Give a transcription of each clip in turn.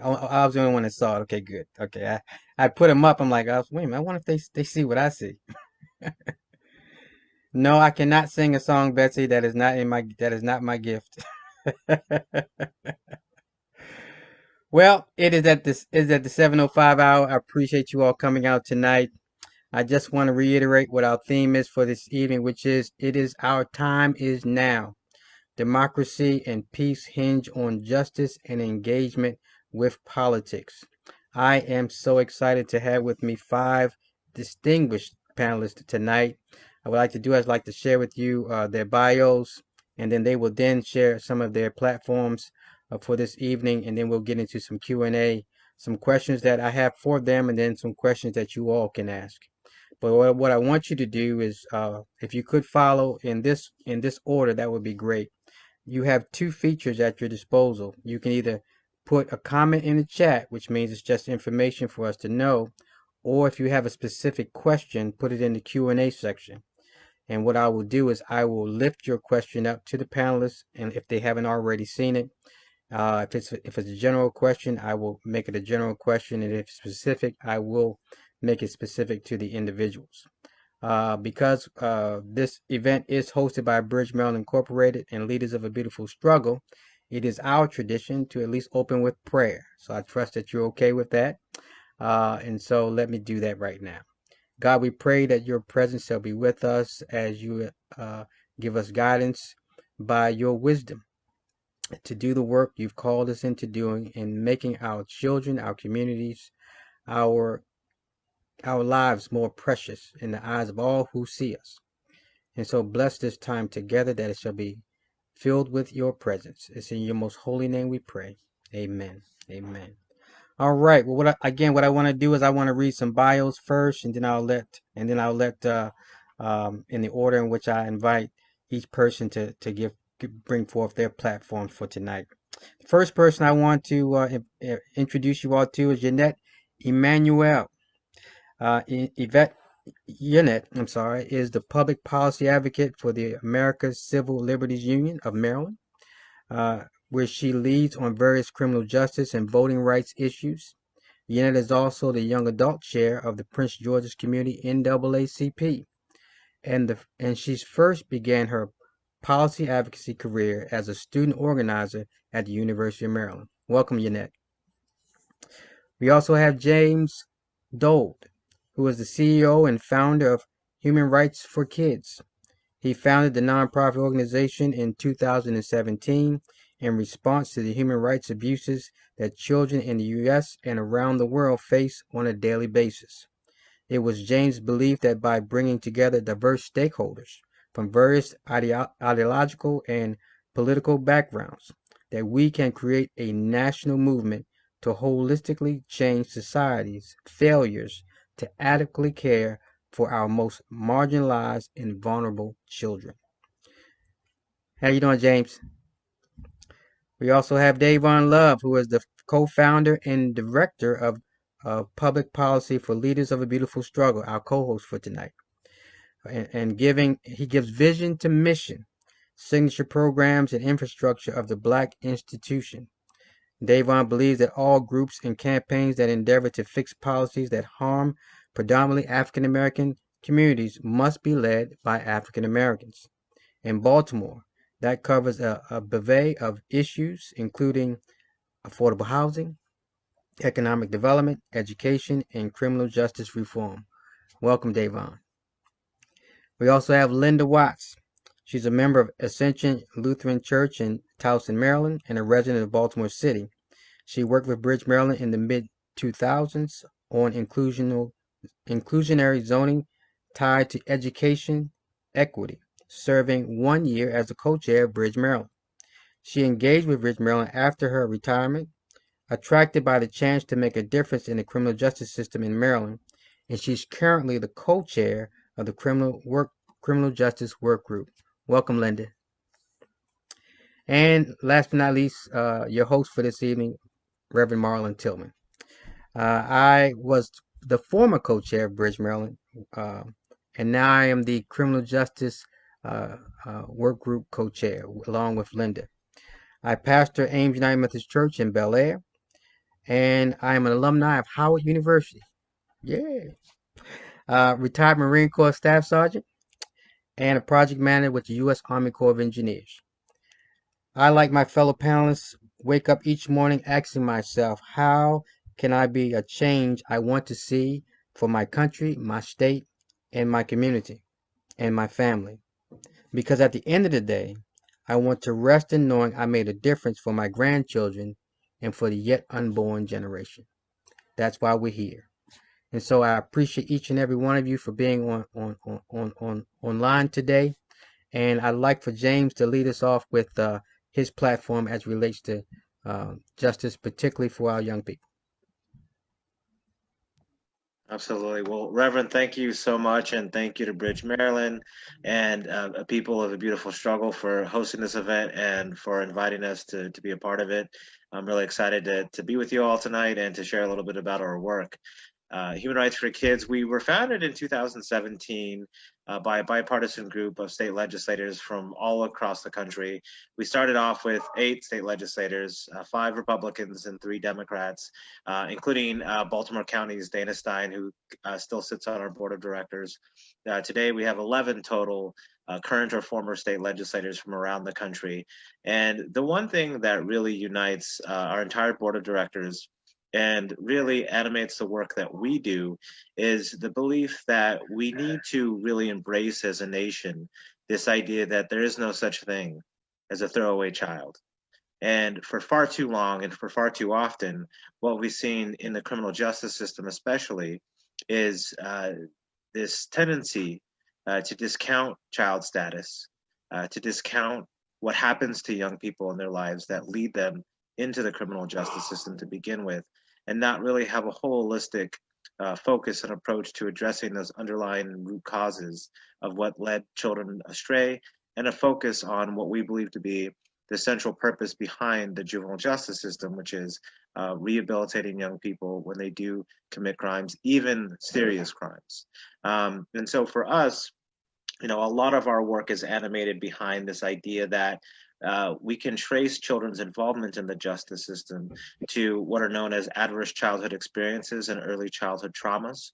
I was the only one that saw it. Okay, good. Okay, I put them up. I'm like, wait a minute. I wonder if they see what I see. No, I cannot sing a song, Betsy. That is not my gift. Well, it is at the 7:05 hour. I appreciate you all coming out tonight. I just want to reiterate what our theme is for this evening, which is it is our time is now. Democracy and peace hinge on justice and engagement with politics. I am so excited to have with me five distinguished panelists tonight. I would like to do is like to share with you their bios, and then they will then share some of their platforms for this evening, and then we'll get into some Q&A, some questions that I have for them, and then some questions that you all can ask. But what I want you to do is, if you could follow in this order, that would be great. You have two features at your disposal. You can either put a comment in the chat, which means it's just information for us to know, or if you have a specific question, put it in the Q&A section. And what I will do is I will lift your question up to the panelists, and if they haven't already seen it, if it's a general question, I will make it a general question, and if specific, I will make it specific to the individuals. Because this event is hosted by Bridge Maryland Incorporated and Leaders of a Beautiful Struggle, it is our tradition to at least open with prayer. So I trust that you're okay with that. And so let me do that right now. God, we pray that your presence shall be with us as you give us guidance by your wisdom to do the work you've called us into doing in making our children, our communities, our our lives more precious in the eyes of all who see us. And so bless this time together that it shall be filled with your presence. It's in your most holy name we pray. Amen. Amen. All right. Well, what I want to do is I want to read some bios first, and then I'll let in the order in which I invite each person to bring forth their platform for tonight. The first person I want to introduce you all to is Jeanette Emmanuel. Yvette Yannette, I'm sorry, is the public policy advocate for the America's Civil Liberties Union of Maryland, where she leads on various criminal justice and voting rights issues. Yannette is also the young adult chair of the Prince George's Community NAACP, and she first began her policy advocacy career as a student organizer at the University of Maryland. Welcome, Yannette. We also have James Dold, who is the CEO and founder of Human Rights for Kids. He founded the nonprofit organization in 2017 in response to the human rights abuses that children in the U.S. and around the world face on a daily basis. It was James' belief that by bringing together diverse stakeholders from various ideological and political backgrounds, that we can create a national movement to holistically change society's failures to adequately care for our most marginalized and vulnerable children. How you doing, James? We also have Davon Love, who is the co-founder and director of public policy for Leaders of a Beautiful Struggle, our co-host for tonight. And he gives vision to mission, signature programs, and infrastructure of the Black institution. Davon believes that all groups and campaigns that endeavor to fix policies that harm predominantly African American communities must be led by African Americans. In Baltimore, that covers a bevy of issues, including affordable housing, economic development, education, and criminal justice reform. Welcome, Davon. We also have Linda Watts. She's a member of Ascension Lutheran Church in Towson, Maryland, and a resident of Baltimore City. She worked with Bridge, Maryland in the mid-2000s on inclusionary zoning tied to education equity, serving 1 year as the co-chair of Bridge, Maryland. She engaged with Bridge, Maryland after her retirement, attracted by the chance to make a difference in the criminal justice system in Maryland, and she's currently the co-chair of the criminal justice work group. Welcome, Linda. And last but not least, your host for this evening, Reverend Marlon Tillman. I was the former co-chair of Bridge, Maryland, and now I am the criminal justice work group co-chair along with Linda. I pastor Ames United Methodist Church in Bel Air, and I am an alumni of Howard University. Yeah. Retired Marine Corps Staff Sergeant and a project manager with the U.S. Army Corps of Engineers. I, like my fellow panelists, wake up each morning asking myself, how can I be a change I want to see for my country, my state, and my community, and my family? Because at the end of the day, I want to rest in knowing I made a difference for my grandchildren and for the yet unborn generation. That's why we're here. And so I appreciate each and every one of you for being on online today. And I'd like for James to lead us off with his platform as relates to justice, particularly for our young people. Absolutely. Well, Reverend, thank you so much, and thank you to Bridge, Maryland, and people of a beautiful struggle for hosting this event and for inviting us to be a part of it. I'm really excited to be with you all tonight and to share a little bit about our work. Human Rights for Kids, we were founded in 2017 by a bipartisan group of state legislators from all across the country. We started off with 8 state legislators, 5 Republicans and 3 Democrats, including Baltimore County's Dana Stein, who still sits on our board of directors. Today, we have 11 total current or former state legislators from around the country. And the one thing that really unites our entire board of directors and really animates the work that we do is the belief that we need to really embrace as a nation this idea that there is no such thing as a throwaway child. And for far too long and for far too often, what we've seen in the criminal justice system, especially, is this tendency to discount child status, to discount what happens to young people in their lives that lead them into the criminal justice system to begin with, and not really have a holistic focus and approach to addressing those underlying root causes of what led children astray, and a focus on what we believe to be the central purpose behind the juvenile justice system, which is rehabilitating young people when they do commit crimes, even serious crimes. And so for us, a lot of our work is animated behind this idea that we can trace children's involvement in the justice system to what are known as adverse childhood experiences and early childhood traumas,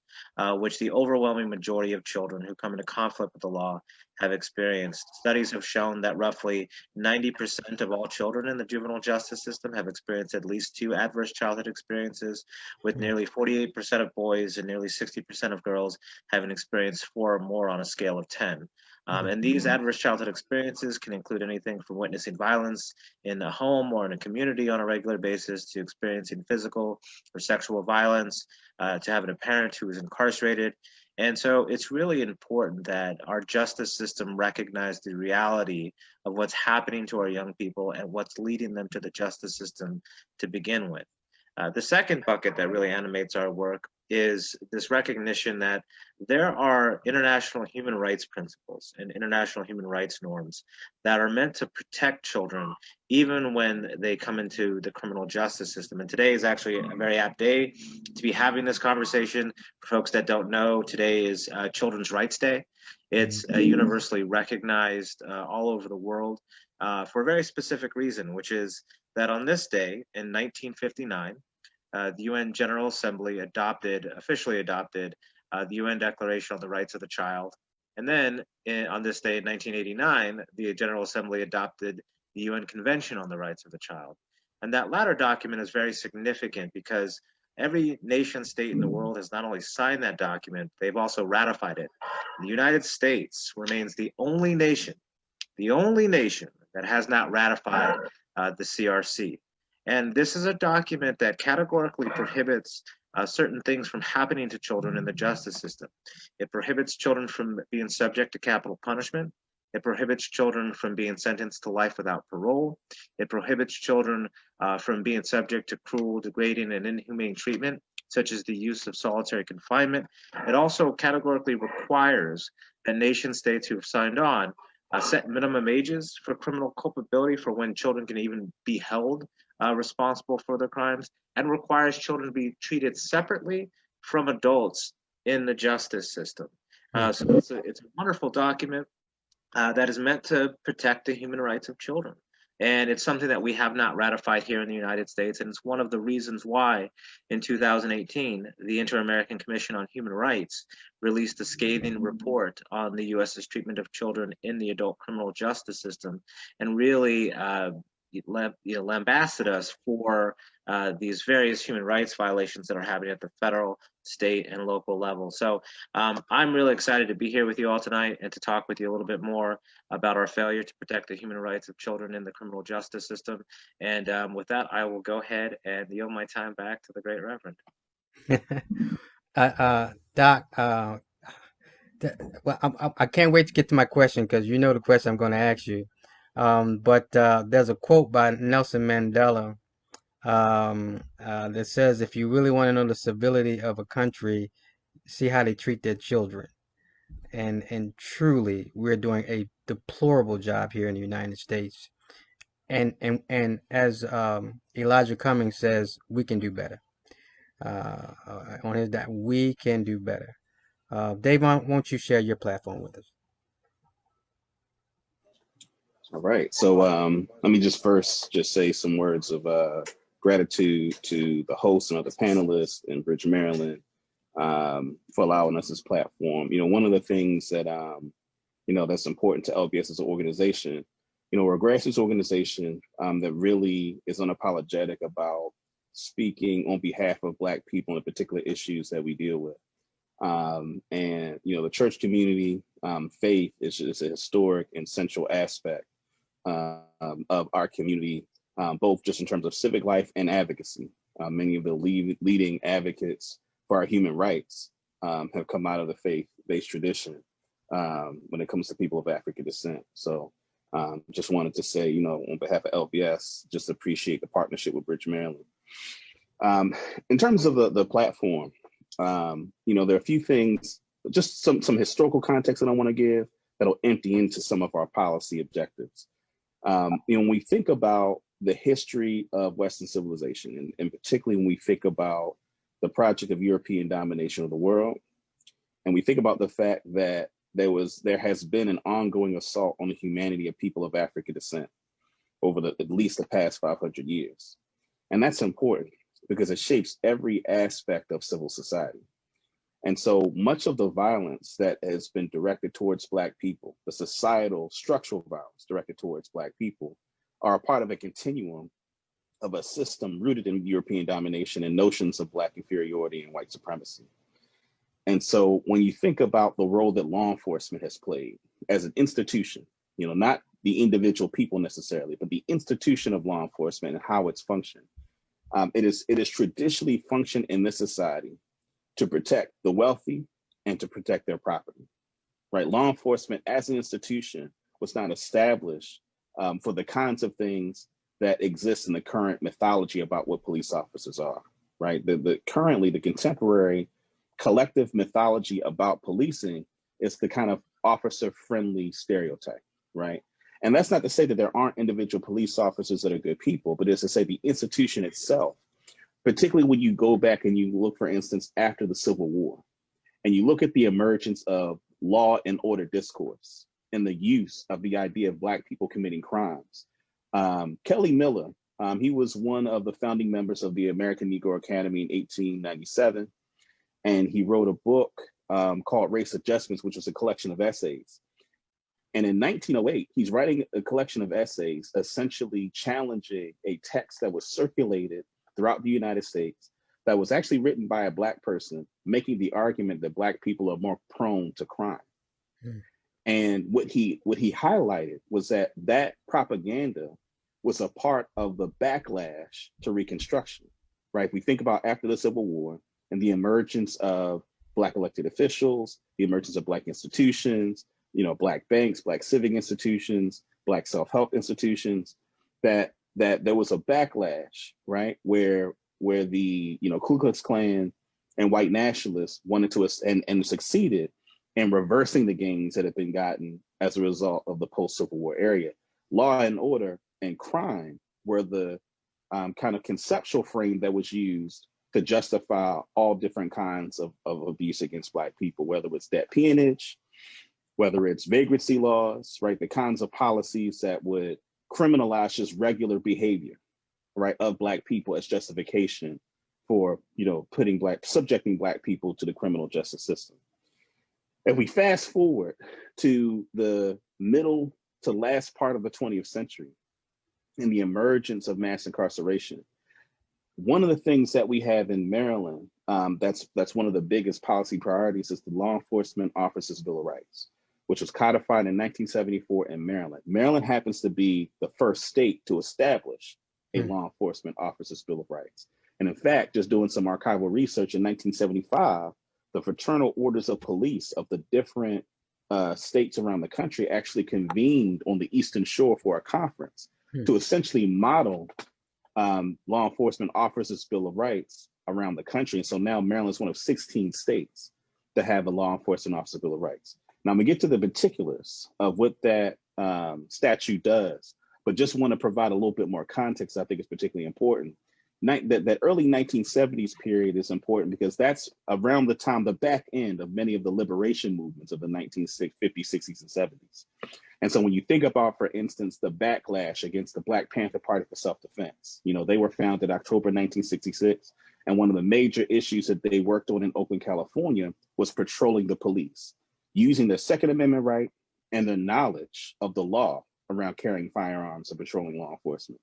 which the overwhelming majority of children who come into conflict with the law have experienced. Studies have shown that roughly 90% of all children in the juvenile justice system have experienced at least 2 adverse childhood experiences, with nearly 48% of boys and nearly 60% of girls having experienced 4 or more on a scale of 10. And these adverse childhood experiences can include anything from witnessing violence in a home or in a community on a regular basis to experiencing physical or sexual violence, to having a parent who is incarcerated. And so it's really important that our justice system recognize the reality of what's happening to our young people and what's leading them to the justice system to begin with. The second bucket that really animates our work is this recognition that there are international human rights principles and international human rights norms that are meant to protect children even when they come into the criminal justice system. And today is actually a very apt day to be having this conversation. For folks that don't know, today is Children's Rights Day. It's universally recognized all over the world for a very specific reason, which is that on this day in 1959, the UN General Assembly officially adopted the UN Declaration on the Rights of the Child. And then on this day in 1989, the General Assembly adopted the UN Convention on the Rights of the Child. And that latter document is very significant because every nation state in the world has not only signed that document, they've also ratified it. The United States remains the only nation that has not ratified the CRC. And this is a document that categorically prohibits certain things from happening to children in the justice system. It prohibits children from being subject to capital punishment. It prohibits children from being sentenced to life without parole. It prohibits children from being subject to cruel, degrading, and inhumane treatment, such as the use of solitary confinement. It also categorically requires that nation states who have signed on set minimum ages for criminal culpability for when children can even be held responsible for their crimes, and requires children to be treated separately from adults in the justice system. So it's a wonderful document that is meant to protect the human rights of children. And it's something that we have not ratified here in the United States. And it's one of the reasons why in 2018, the Inter-American Commission on Human Rights released a scathing report on the U.S.'s treatment of children in the adult criminal justice system, and really lambasted us for these various human rights violations that are happening at the federal, state, and local level. So I'm really excited to be here with you all tonight and to talk with you a little bit more about our failure to protect the human rights of children in the criminal justice system. And with that, I will go ahead and yield my time back to the Great Reverend. Doc, well, I can't wait to get to my question because you know the question I'm going to ask you. But there's a quote by Nelson Mandela that says, if you really want to know the civility of a country, see how they treat their children. And truly, we're doing a deplorable job here in the United States. And as Elijah Cummings says, we can do better. On his that we can do better. Dave, won't you share your platform with us? All right. So let me just first just say some words of gratitude to the host and other panelists in Bridge, Maryland, for allowing us this platform. One of the things that that's important to LBS as an organization. We're a grassroots organization that really is unapologetic about speaking on behalf of Black people and the particular issues that we deal with. And the church community, faith is just a historic and central aspect of our community, both just in terms of civic life and advocacy. Many of the leading advocates for our human rights have come out of the faith-based tradition when it comes to people of African descent. So just wanted to say, on behalf of LBS, just appreciate the partnership with Bridge, Maryland. In terms of the platform, there are a few things, just some historical context that I want to give that'll empty into some of our policy objectives. When we think about the history of Western civilization, and particularly when we think about the project of European domination of the world, and we think about the fact that there has been an ongoing assault on the humanity of people of African descent over at least the past 500 years. And that's important because it shapes every aspect of civil society. And so much of the violence that has been directed towards Black people, the societal structural violence directed towards Black people, are a part of a continuum of a system rooted in European domination and notions of Black inferiority and white supremacy. And so when you think about the role that law enforcement has played as an institution, not the individual people necessarily, but the institution of law enforcement and how it's functioned, it is traditionally functioned in this society to protect the wealthy and to protect their property, right? Law enforcement as an institution was not established for the kinds of things that exist in the current mythology about what police officers are, right? Currently, the contemporary collective mythology about policing is the kind of officer-friendly stereotype, right? And that's not to say that there aren't individual police officers that are good people, but it's to say the institution itself, particularly when you go back and you look, for instance, after the Civil War, and you look at the emergence of law and order discourse and the use of the idea of Black people committing crimes. Kelly Miller, he was one of the founding members of the American Negro Academy in 1897. And he wrote a book called Race Adjustments, which was a collection of essays. And in 1908, he's writing a collection of essays, essentially challenging a text that was circulated throughout the United States that was actually written by a Black person, making the argument that Black people are more prone to crime. Mm. And what he highlighted was that propaganda was a part of the backlash to Reconstruction, right? If we think about after the Civil War, and the emergence of Black elected officials, the emergence of Black institutions, Black banks, Black civic institutions, Black self-help institutions, that there was a backlash, right? Where the Ku Klux Klan and white nationalists wanted to and succeeded in reversing the gains that had been gotten as a result of the post-Civil War era. Law and order and crime were the kind of conceptual frame that was used to justify all different kinds of abuse against Black people, whether it's debt peonage, whether it's vagrancy laws, right? The kinds of policies that would criminalize just regular behavior, right, of Black people as justification for, subjecting Black people to the criminal justice system. If we fast forward to the middle to last part of the 20th century and the emergence of mass incarceration, one of the things that we have in Maryland, that's one of the biggest policy priorities, is the Law Enforcement Officers Bill of Rights, which was codified in 1974 in Maryland. Maryland happens to be the first state to establish a Mm. Law Enforcement Officers Bill of Rights. And in fact, just doing some archival research in 1975, the fraternal orders of police of the different states around the country actually convened on the Eastern Shore for a conference Mm. to essentially model Law Enforcement Officers Bill of Rights around the country. And so now Maryland is one of 16 states that have a Law Enforcement Officer Bill of Rights. Now I'm gonna get to the particulars of what that statute does, but just want to provide a little bit more context. I think is particularly important. That early 1970s period is important because that's around the time, the back end of many of the liberation movements of the 1950s, 60s, and 70s. And so when you think about, for instance, the backlash against the Black Panther Party for Self-Defense, they were founded October 1966. And one of the major issues that they worked on in Oakland, California was patrolling the police, using their Second Amendment right and their knowledge of the law around carrying firearms and patrolling law enforcement.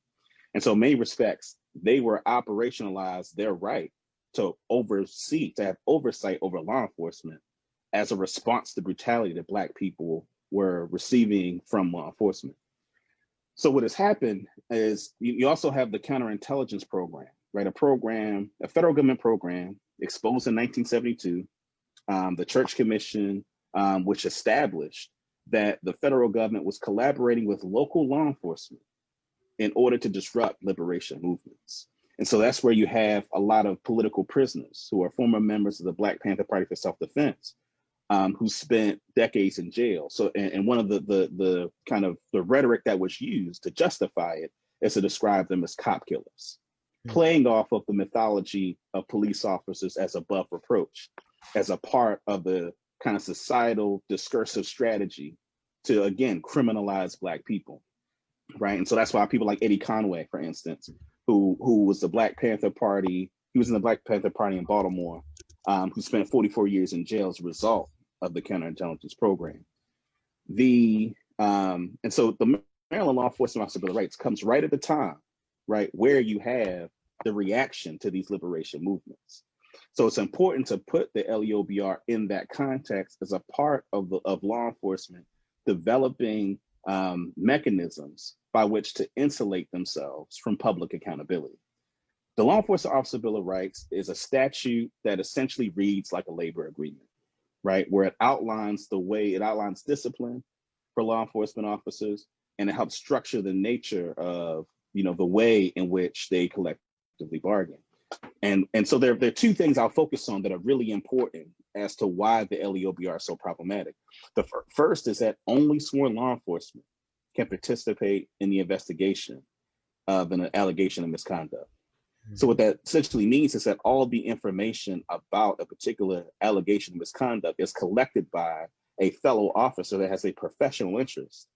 And so in many respects, they were operationalized their right to oversee, to have oversight over law enforcement as a response to brutality that Black people were receiving from law enforcement. So what has happened is you also have the counterintelligence program, right? A federal government program exposed in 1972, the Church Commission, which established that the federal government was collaborating with local law enforcement in order to disrupt liberation movements. And so that's where you have a lot of political prisoners who are former members of the Black Panther Party for Self-Defense, who spent decades in jail. So, and one of the kind of the rhetoric that was used to justify it is to describe them as cop killers, playing off of the mythology of police officers as above reproach, as a part of the kind of societal discursive strategy to, again, criminalize Black people. Right. And so that's why people like Eddie Conway, for instance, who was the Black Panther Party, he was in the Black Panther Party in Baltimore, who spent 44 years in jail as a result of the counterintelligence program. And so the Maryland Law Enforcement Officer Bill of Rights comes right at the time, right, where you have the reaction to these liberation movements. So it's important to put the LEOBR in that context as a part of law enforcement developing mechanisms by which to insulate themselves from public accountability. The Law Enforcement Officer Bill of Rights is a statute that essentially reads like a labor agreement, right? Where it outlines discipline for law enforcement officers, and it helps structure the nature of, the way in which they collectively bargain. And so there are two things I'll focus on that are really important as to why the LEOBR is so problematic. The first is that only sworn law enforcement can participate in the investigation of an allegation of misconduct. So what that essentially means is that all the information about a particular allegation of misconduct is collected by a fellow officer that has a professional interest,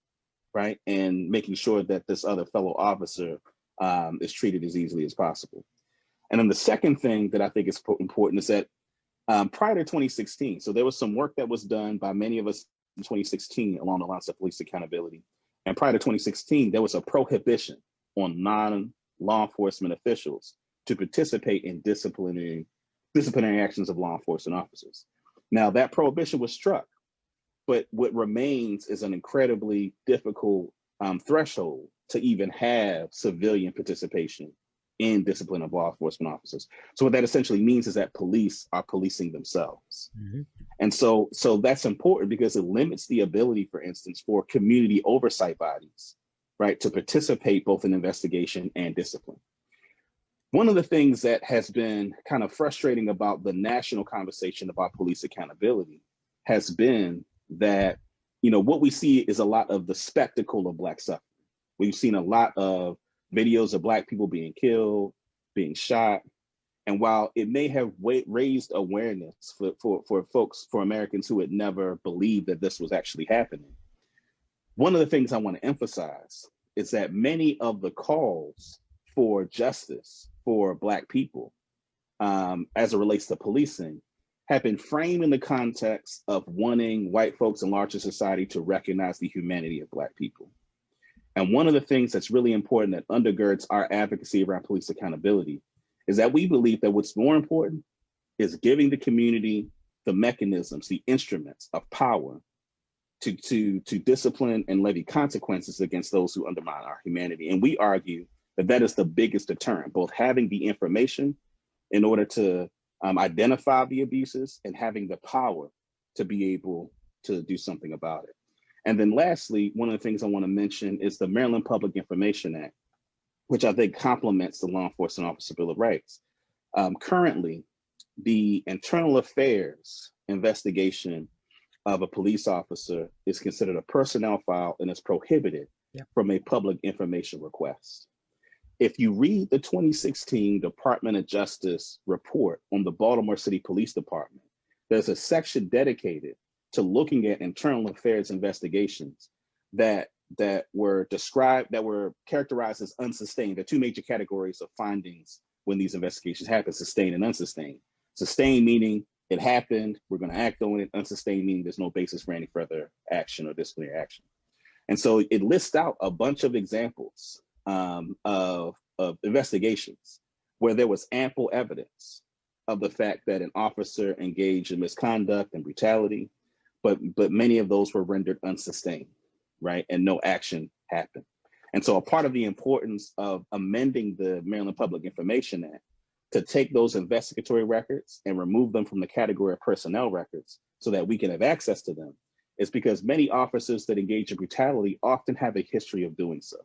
right, in making sure that this other fellow officer is treated as easily as possible. And then the second thing that I think is important is that prior to 2016, so there was some work that was done by many of us in 2016 along the lines of police accountability. And prior to 2016, there was a prohibition on non-law enforcement officials to participate in disciplinary actions of law enforcement officers. Now, that prohibition was struck, but what remains is an incredibly difficult threshold to even have civilian participation in discipline of law enforcement officers. So what that essentially means is that police are policing themselves. Mm-hmm. And so that's important because it limits the ability, for instance, for community oversight bodies, right, to participate both in investigation and discipline. One of the things that has been kind of frustrating about the national conversation about police accountability has been that, what we see is a lot of the spectacle of Black suffering. We've seen a lot of videos of Black people being killed, being shot. And while it may have raised awareness for Americans who had never believed that this was actually happening, one of the things I want to emphasize is that many of the calls for justice for Black people, as it relates to policing, have been framed in the context of wanting white folks in larger society to recognize the humanity of Black people. And one of the things that's really important that undergirds our advocacy around police accountability is that we believe that what's more important is giving the community the mechanisms, the instruments of power to discipline and levy consequences against those who undermine our humanity. And we argue that that is the biggest deterrent, both having the information in order to identify the abuses and having the power to be able to do something about it. And then lastly, one of the things I want to mention is the Maryland Public Information Act, which I think complements the Law Enforcement Officer Bill of Rights. Currently, the internal affairs investigation of a police officer is considered a personnel file and is prohibited from a public information request. If you read the 2016 Department of Justice report on the Baltimore City Police Department, there's a section dedicated to looking at internal affairs investigations that were characterized as unsustained. There are two major categories of findings when these investigations happen: sustained and unsustained. Sustained meaning it happened, we're going to act on it. Unsustained meaning there's no basis for any further action or disciplinary action. And so it lists out a bunch of examples of investigations where there was ample evidence of the fact that an officer engaged in misconduct and brutality, but many of those were rendered unsustained, right? And no action happened. And so a part of the importance of amending the Maryland Public Information Act to take those investigatory records and remove them from the category of personnel records so that we can have access to them is because many officers that engage in brutality often have a history of doing so.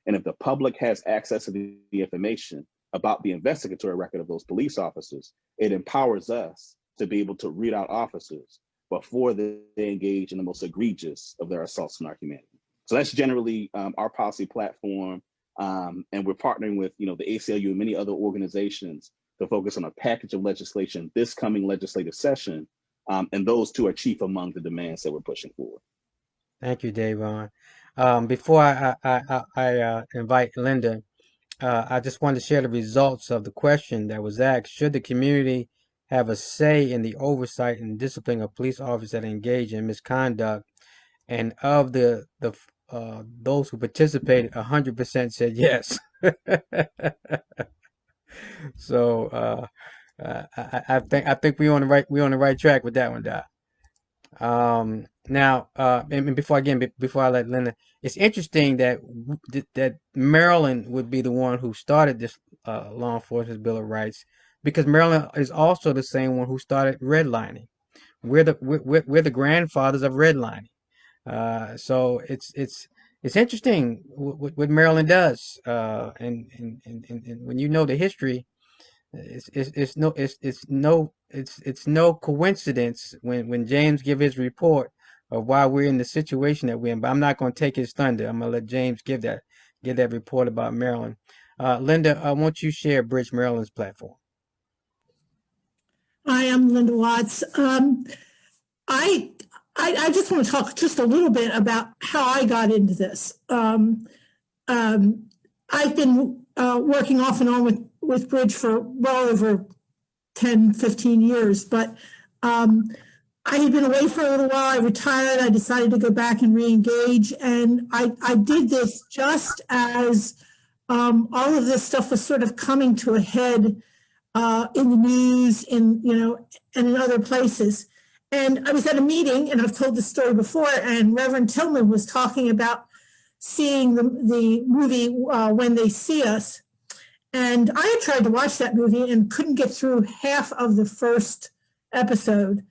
And if the public has access to the information about the investigatory record of those police officers, it empowers us to be able to read out officers before they engage in the most egregious of their assaults on our humanity. So that's generally our policy platform. And we're partnering with the ACLU and many other organizations to focus on a package of legislation this coming legislative session. And those two are chief among the demands that we're pushing forward. Thank you, Davon. Before I invite Linda, I just wanted to share the results of the question that was asked. Should the community have a say in the oversight and discipline of police officers that engage in misconduct? And of those who participated, 100% said yes. So I think we're on the right track with that one, Doc. Now, and before I let Linda, it's interesting that Maryland would be the one who started this law enforcement Bill of Rights, because Maryland is also the same one who started redlining. We're the grandfathers of redlining. So it's interesting what Maryland does, and when you know the history, it's no coincidence when James give his report of why we're in the situation that we're in. But I'm not going to take his thunder. I'm going to let James give that report about Maryland. Linda, I want you to share Bridge Maryland's platform. Hi, I'm Linda Watts. I just want to talk just a little bit about how I got into this. I've been working off and on with Bridge for well over 10, 15 years, but I had been away for a little while. I retired. I decided to go back and re-engage, and I did this just as all of this stuff was sort of coming to a head in the news, and in other places. And I was at a meeting, and I've told this story before, and Reverend Tillman was talking about seeing the movie When They See Us. And I had tried to watch that movie and couldn't get through half of the first episode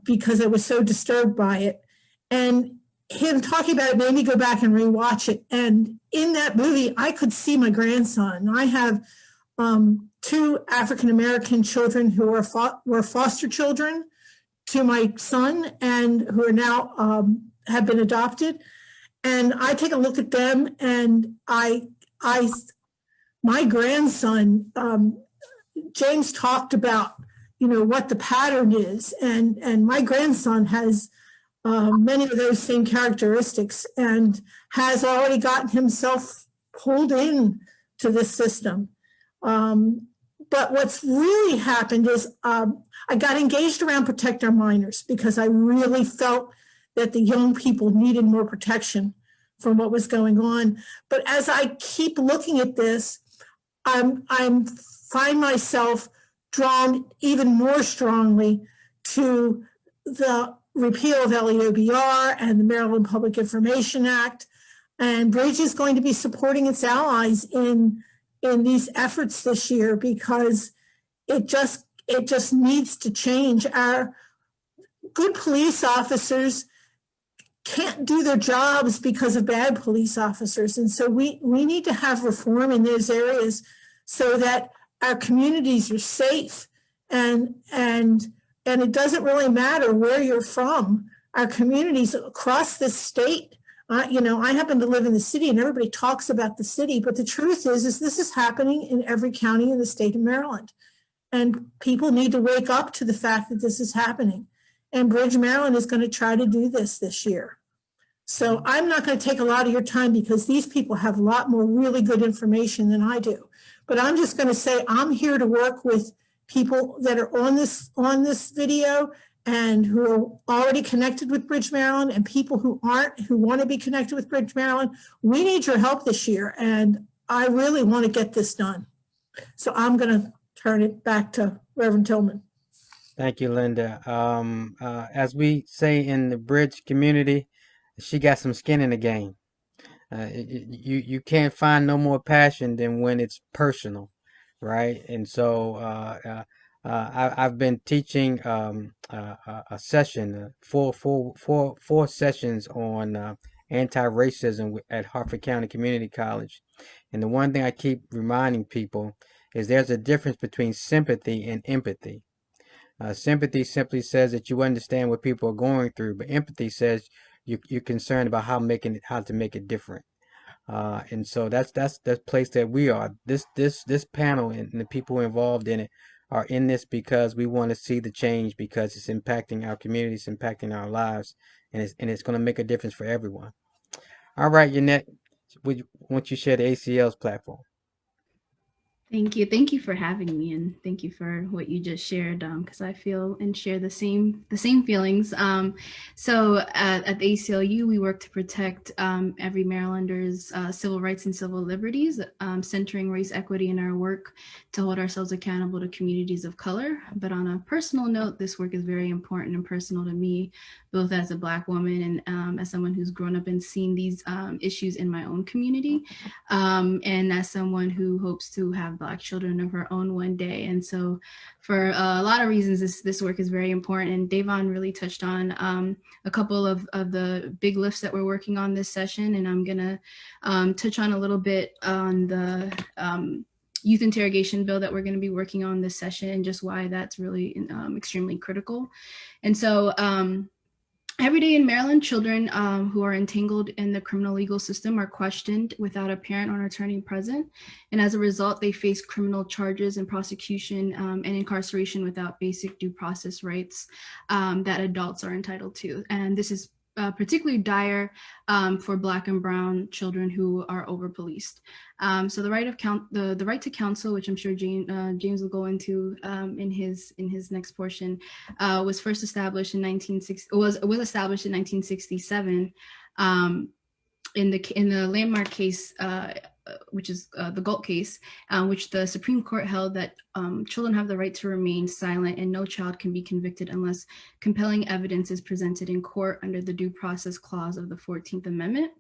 because I was so disturbed by it. And him talking about it made me go back and rewatch it. And in that movie, I could see my grandson. I have two African-American children who were foster children to my son and who are now have been adopted. And I take a look at them, and my grandson, James talked about, what the pattern is, and my grandson has many of those same characteristics and has already gotten himself pulled in to this system. But what's really happened is I got engaged around Protect Our Minors because I really felt that the young people needed more protection from what was going on. But as I keep looking at this, I'm find myself drawn even more strongly to the repeal of LEOBR and the Maryland Public Information Act. And Bridge is going to be supporting its allies in these efforts this year because it just needs to change. Our good police officers can't do their jobs because of bad police officers. And so we need to have reform in those areas so that our communities are safe and it doesn't really matter where you're from. Our communities across this state, I happen to live in the city and everybody talks about the city, but the truth is this is happening in every county in the state of Maryland. And people need to wake up to the fact that this is happening. And Bridge Maryland is going to try to do this year. So I'm not going to take a lot of your time because these people have a lot more really good information than I do. But I'm just going to say I'm here to work with people that are on this video and who are already connected with Bridge Maryland and people who aren't, who want to be connected with Bridge Maryland. We need your help this year, and I really want to get this done. So I'm going to turn it back to Reverend Tillman. Thank you, Linda. As we say in the Bridge community, she got some skin in the game. You can't find no more passion than when it's personal, right? And so I've been teaching a session, four sessions on anti-racism at Harford County Community College. And the one thing I keep reminding people is there's a difference between sympathy and empathy. Sympathy simply says that you understand what people are going through, but empathy says you're concerned about how to make it different. And so that's the place that we are. This panel and the people involved in it are in this because we want to see the change because it's impacting our communities, impacting our lives, and it's going to make a difference for everyone. All right, Yannette, once you share the ACL's platform. Thank you. Thank you for having me, and thank you for what you just shared, because I feel and share the same feelings. So at the ACLU, we work to protect every Marylander's civil rights and civil liberties, centering race equity in our work to hold ourselves accountable to communities of color. But on a personal note, this work is very important and personal to me, both as a Black woman and as someone who's grown up and seen these issues in my own community, and as someone who hopes to have Black children of her own one day. And so for a lot of reasons, this work is very important. And Davon really touched on a couple of the big lifts that we're working on this session. And I'm gonna touch on a little bit on the youth interrogation bill that we're going to be working on this session and just why that's really extremely critical. And so every day in Maryland, children who are entangled in the criminal legal system are questioned without a parent or an attorney present. And as a result, they face criminal charges and prosecution and incarceration without basic due process rights that adults are entitled to. And this is particularly dire for Black and Brown children who are over-policed. So the right to counsel, which I'm sure James will go into in his next portion, was first established in 1960. Was established in 1967 in the landmark case, which is the Galt case, which the Supreme Court held that children have the right to remain silent and no child can be convicted unless compelling evidence is presented in court under the Due Process Clause of the 14th Amendment.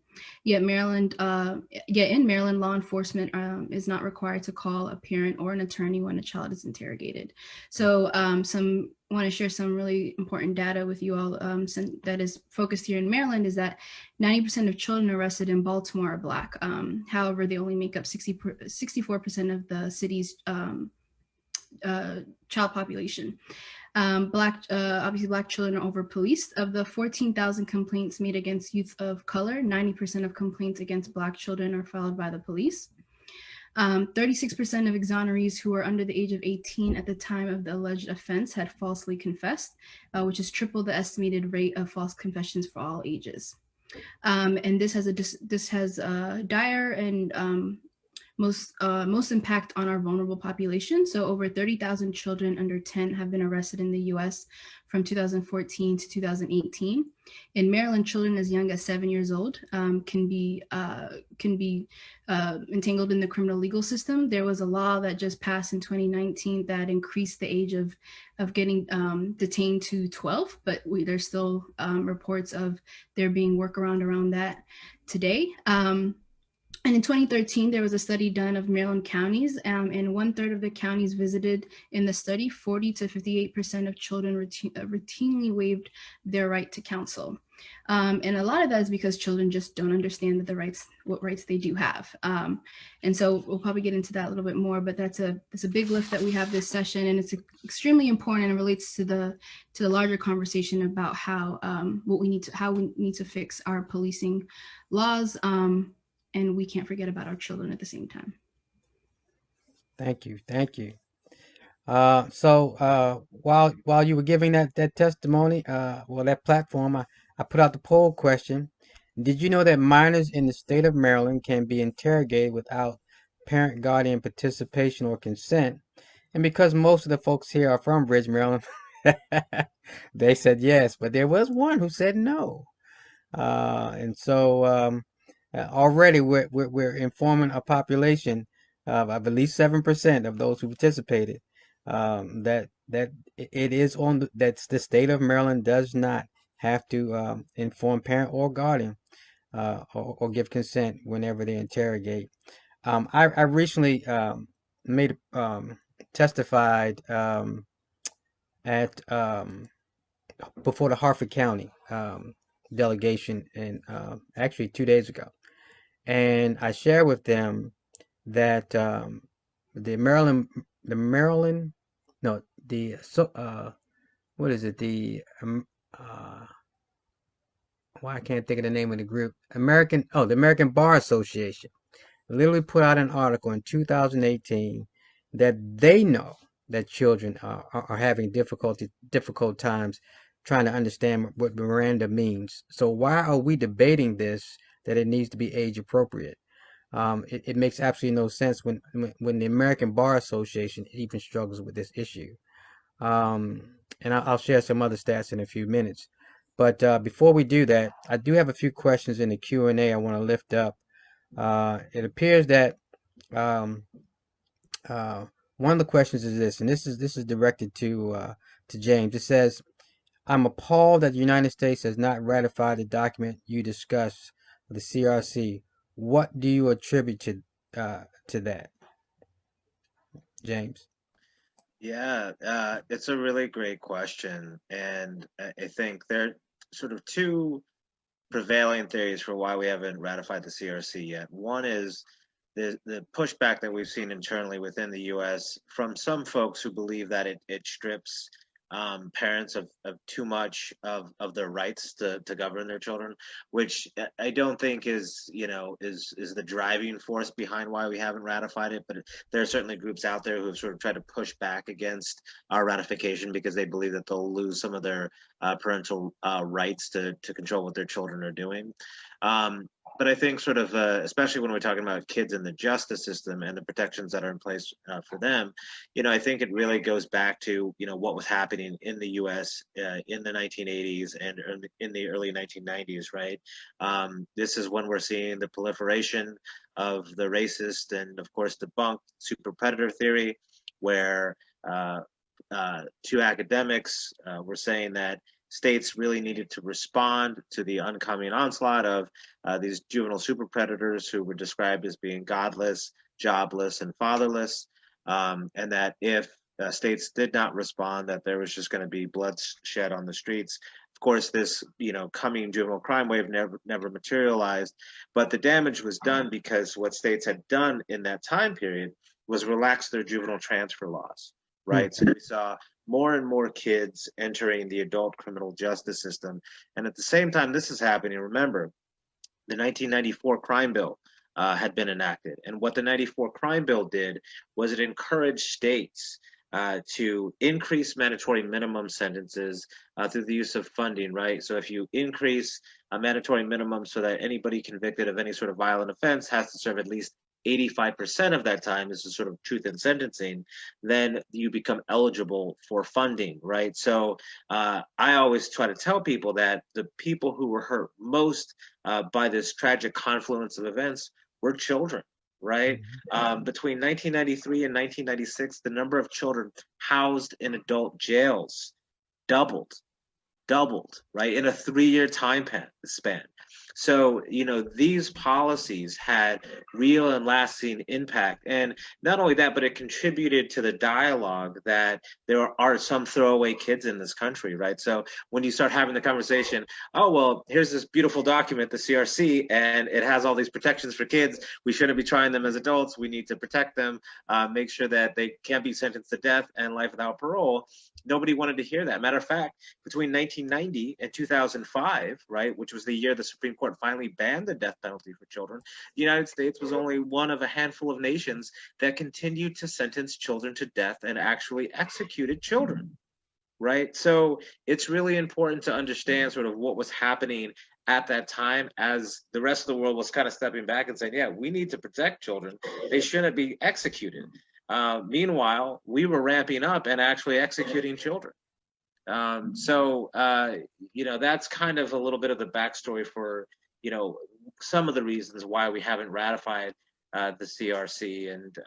Yet in Maryland, law enforcement is not required to call a parent or an attorney when a child is interrogated. So want to share some really important data with you all that is focused here in Maryland is that 90% of children arrested in Baltimore are Black. However, they only make up 64% of the city's child population. Obviously Black children are over policed. Of the 14,000 complaints made against youth of color, 90% of complaints against Black children are filed by the police. 36% of exonerees who were under the age of 18 at the time of the alleged offense had falsely confessed, which is triple the estimated rate of false confessions for all ages. And this has a dire and most impact on our vulnerable population. So over 30,000 children under 10 have been arrested in the U.S. from 2014 to 2018. In Maryland, children as young as 7 years old can be entangled in the criminal legal system. There was a law that just passed in 2019 that increased the age of getting detained to 12, but there's still reports of there being workaround around that today. And in 2013, there was a study done of Maryland counties, and 1/3 of the counties visited in the study, 40 to 58% of children routinely waived their right to counsel. And a lot of that is because children just don't understand what rights they do have. And so we'll probably get into that a little bit more, but it's a big lift that we have this session, and it's extremely important and relates to the larger conversation about how we need to fix our policing laws. And we can't forget about our children at the same time. Thank you. Thank you. While you were giving that testimony, that platform, I put out the poll question. Did you know that minors in the state of Maryland can be interrogated without parent guardian participation or consent? And because most of the folks here are from Bridge, Maryland, they said yes, but there was one who said no. And so already we're informing a population of at least 7% of those who participated that it is that's the state of Maryland does not have to inform parent or guardian or give consent whenever they interrogate. I recently made testified at before the Harford County delegation, and actually 2 days ago, and I shared with them that the Maryland, the Maryland, no, the what is it? Why I can't think of the name of the group. The American Bar Association literally put out an article in 2018 that they know that children are having difficult times trying to understand what Miranda means. So why are we debating this, that it needs to be age appropriate? It makes absolutely no sense when the American Bar Association even struggles with this issue. And I'll share some other stats in a few minutes. But before we do that, I do have a few questions in the Q&A I want to lift up. It appears that um, one of the questions is this, and this is directed to James. It says, "I'm appalled that the United States has not ratified the document you discussed, the CRC. What do you attribute to that, James?" Yeah, it's a really great question, and I think there are sort of two prevailing theories for why we haven't ratified the CRC yet. One is the pushback that we've seen internally within the U.S. from some folks who believe that it strips parents of too much of their rights to govern their children, which I don't think is is the driving force behind why we haven't ratified it. But there are certainly groups out there who have sort of tried to push back against our ratification because they believe that they'll lose some of their parental rights to control what their children are doing. But I think sort of, especially when we're talking about kids in the justice system and the protections that are in place for them, I think it really goes back to, what was happening in the U.S. In the 1980s and in the early 1990s, right? This is when we're seeing the proliferation of the racist and, of course, debunked super predator theory, where two academics were saying that states really needed to respond to the oncoming onslaught of these juvenile super predators who were described as being godless, jobless, and fatherless, and that if states did not respond, that there was just going to be bloodshed on the streets. Of course, this coming juvenile crime wave never materialized, but the damage was done because what states had done in that time period was relax their juvenile transfer laws, right? So we saw more and more kids entering the adult criminal justice system. And at the same time this is happening, remember, the 1994 crime bill had been enacted. And what the 94 crime bill did was it encouraged states to increase mandatory minimum sentences through the use of funding, right? So if you increase a mandatory minimum so that anybody convicted of any sort of violent offense has to serve at least 85% of that time, this is sort of truth in sentencing, then you become eligible for funding, right? So I always try to tell people that the people who were hurt most by this tragic confluence of events were children, right? Between 1993 and 1996, the number of children housed in adult jails doubled right, in a 3-year time span. So, these policies had real and lasting impact. And not only that, but it contributed to the dialogue that there are some throwaway kids in this country, right? So when you start having the conversation, oh, well, here's this beautiful document, the CRC, and it has all these protections for kids. We shouldn't be trying them as adults. We need to protect them, make sure that they can't be sentenced to death and life without parole. Nobody wanted to hear that. Matter of fact, between 1990 and 2005, right, which was the year the Supreme Court finally banned the death penalty for children, the United States was only one of a handful of nations that continued to sentence children to death and actually executed children, right? So it's really important to understand sort of what was happening at that time as the rest of the world was kind of stepping back and saying, yeah, we need to protect children. They shouldn't be executed. Meanwhile, we were ramping up and actually executing children. So that's kind of a little bit of the backstory for, some of the reasons why we haven't ratified the CRC. And,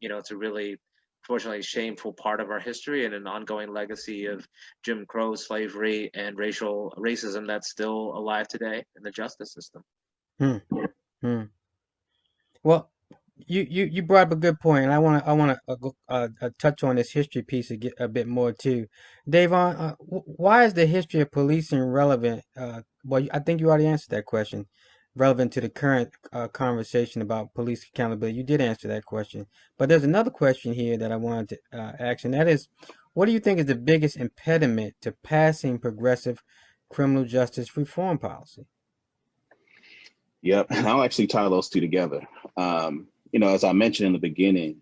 it's a really, fortunately, shameful part of our history and an ongoing legacy of Jim Crow, slavery, and racism that's still alive today in the justice system. Hmm. Hmm. Well, you brought up a good point, and I want to touch on this history piece a bit more too. Davon, why is the history of policing relevant? Well, I think you already answered that question. Relevant to the current conversation about police accountability. You did answer that question, but there's another question here that I wanted to ask, and that is, what do you think is the biggest impediment to passing progressive criminal justice reform policy? Yep, and I'll actually tie those two together. As I mentioned in the beginning,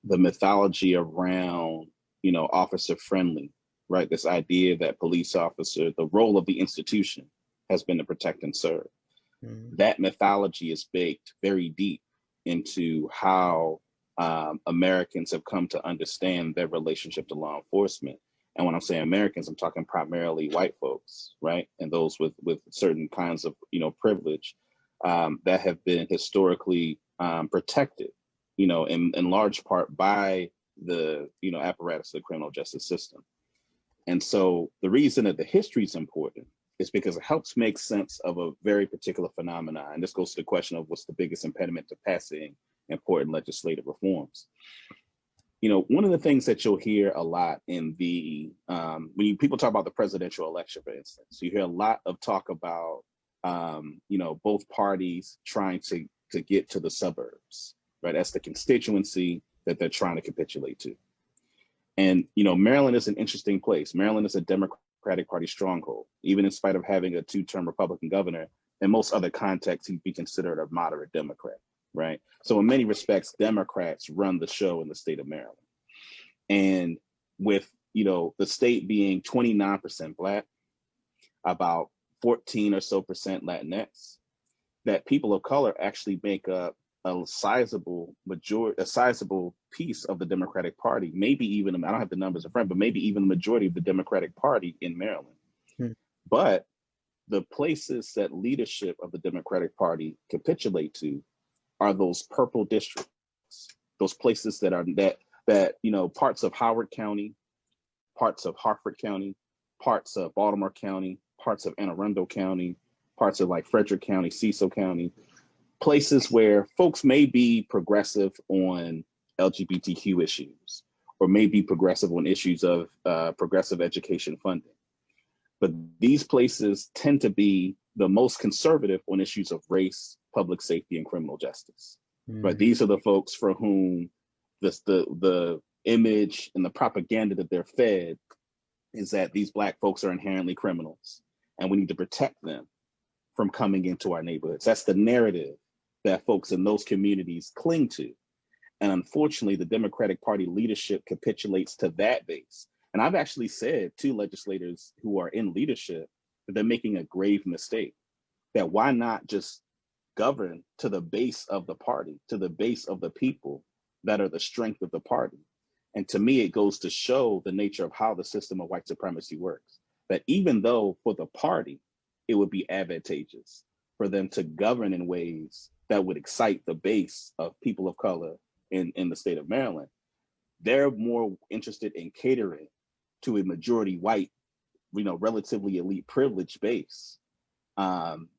the mythology around, officer friendly, right? This idea that police officer, the role of the institution has been to protect and serve. Mm-hmm. That mythology is baked very deep into how Americans have come to understand their relationship to law enforcement. And when I'm saying Americans, I'm talking primarily white folks, right? And those with certain kinds of, privilege that have been historically protected, in large part by the, apparatus of the criminal justice system. And so the reason that the history is important is because it helps make sense of a very particular phenomenon. And this goes to the question of what's the biggest impediment to passing important legislative reforms. One of the things that you'll hear a lot in the, when people talk about the presidential election, for instance, you hear a lot of talk about, both parties trying to get to the suburbs, right? That's the constituency that they're trying to capitulate to. And, Maryland is an interesting place. Maryland is a Democratic Party stronghold, even in spite of having a 2-term Republican governor. In most other contexts, he'd be considered a moderate Democrat, right? So in many respects, Democrats run the show in the state of Maryland. And with, the state being 29% Black, about 14 or so percent Latinx, that people of color actually make up a sizable piece of the Democratic Party, maybe even, I don't have the numbers in front, but maybe even the majority of the Democratic Party in Maryland. Hmm. But the places that leadership of the Democratic Party capitulate to are those purple districts, those places that are parts of Howard County, parts of Harford County, parts of Baltimore County, parts of Anne Arundel County, parts of like Frederick County, Cecil County, places where folks may be progressive on LGBTQ issues, or may be progressive on issues of progressive education funding. But these places tend to be the most conservative on issues of race, public safety, and criminal justice. Mm-hmm. Right? These are the folks for whom the image and the propaganda that they're fed is that these Black folks are inherently criminals, and we need to protect them from coming into our neighborhoods. That's the narrative that folks in those communities cling to. And unfortunately, the Democratic Party leadership capitulates to that base. And I've actually said to legislators who are in leadership that they're making a grave mistake, that why not just govern to the base of the party, to the base of the people that are the strength of the party. And to me, it goes to show the nature of how the system of white supremacy works, that even though for the party, it would be advantageous for them to govern in ways that would excite the base of people of color in the state of Maryland, they're more interested in catering to a majority white, relatively elite privileged base,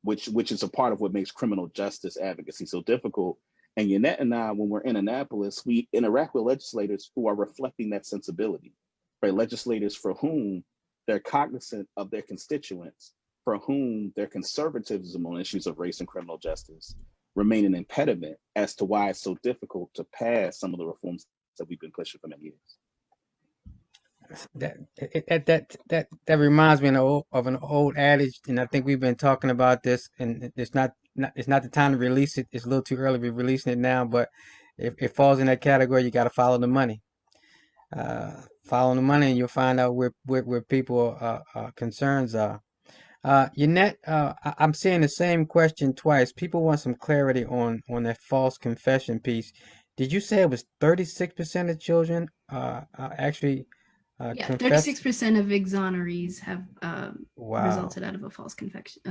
which is a part of what makes criminal justice advocacy so difficult. And Yannette and I, when we're in Annapolis, we interact with legislators who are reflecting that sensibility, right? Legislators for whom they're cognizant of their constituents, for whom their conservatism on issues of race and criminal justice remain an impediment as to why it's so difficult to pass some of the reforms that we've been pushing for many years. That reminds me of an old adage, and I think we've been talking about this, and it's not the time to release it. It's a little too early to be releasing it now, but if it falls in that category, you got to follow the money. Follow the money, and you'll find out where people concerns are. Yannette, I'm seeing the same question twice. People want some clarity on that false confession piece. Did you say it was 36% of children actually Yeah, confessed? 36% of exonerees have Wow, resulted out of a false confession.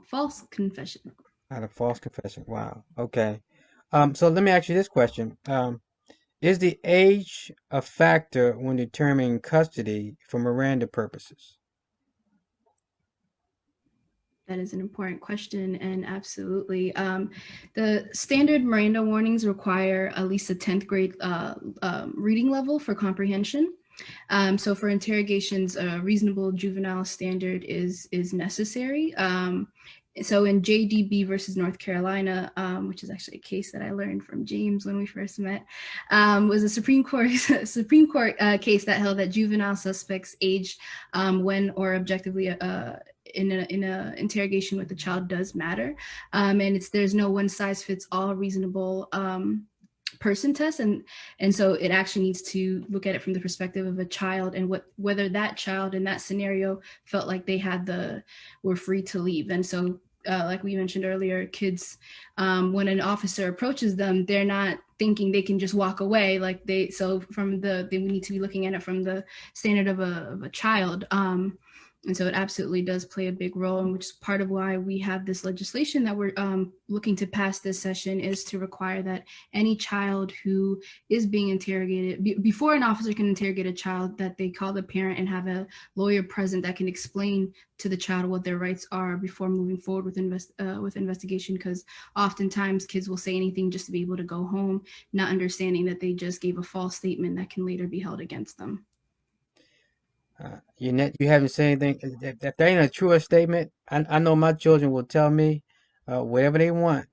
False confession. out of false confession. Wow. Okay. So let me ask you this question. Is the age a factor when determining custody for Miranda purposes? That is an important question, and absolutely. The standard Miranda warnings require at least a 10th grade reading level for comprehension. So for interrogations, a reasonable juvenile standard is necessary. So in JDB versus North Carolina, which is actually a case that I learned from James when we first met, was a Supreme Court case that held that juvenile suspects aged when or objectively in a interrogation with the child does matter, and there's no one size fits all reasonable person test, and so it actually needs to look at it from the perspective of a child and whether that child in that scenario felt like they were free to leave. And so like we mentioned earlier, kids, when an officer approaches them, they're not thinking they can just walk away. We need to be looking at it from the standard of a child. And so it absolutely does play a big role, and which is part of why we have this legislation that we're looking to pass this session, is to require that any child who is being interrogated, before an officer can interrogate a child, that they call the parent and have a lawyer present that can explain to the child what their rights are before moving forward with investigation, because oftentimes kids will say anything just to be able to go home, not understanding that they just gave a false statement that can later be held against them. You haven't said anything. If that ain't a truer statement, I know my children will tell me whatever they want,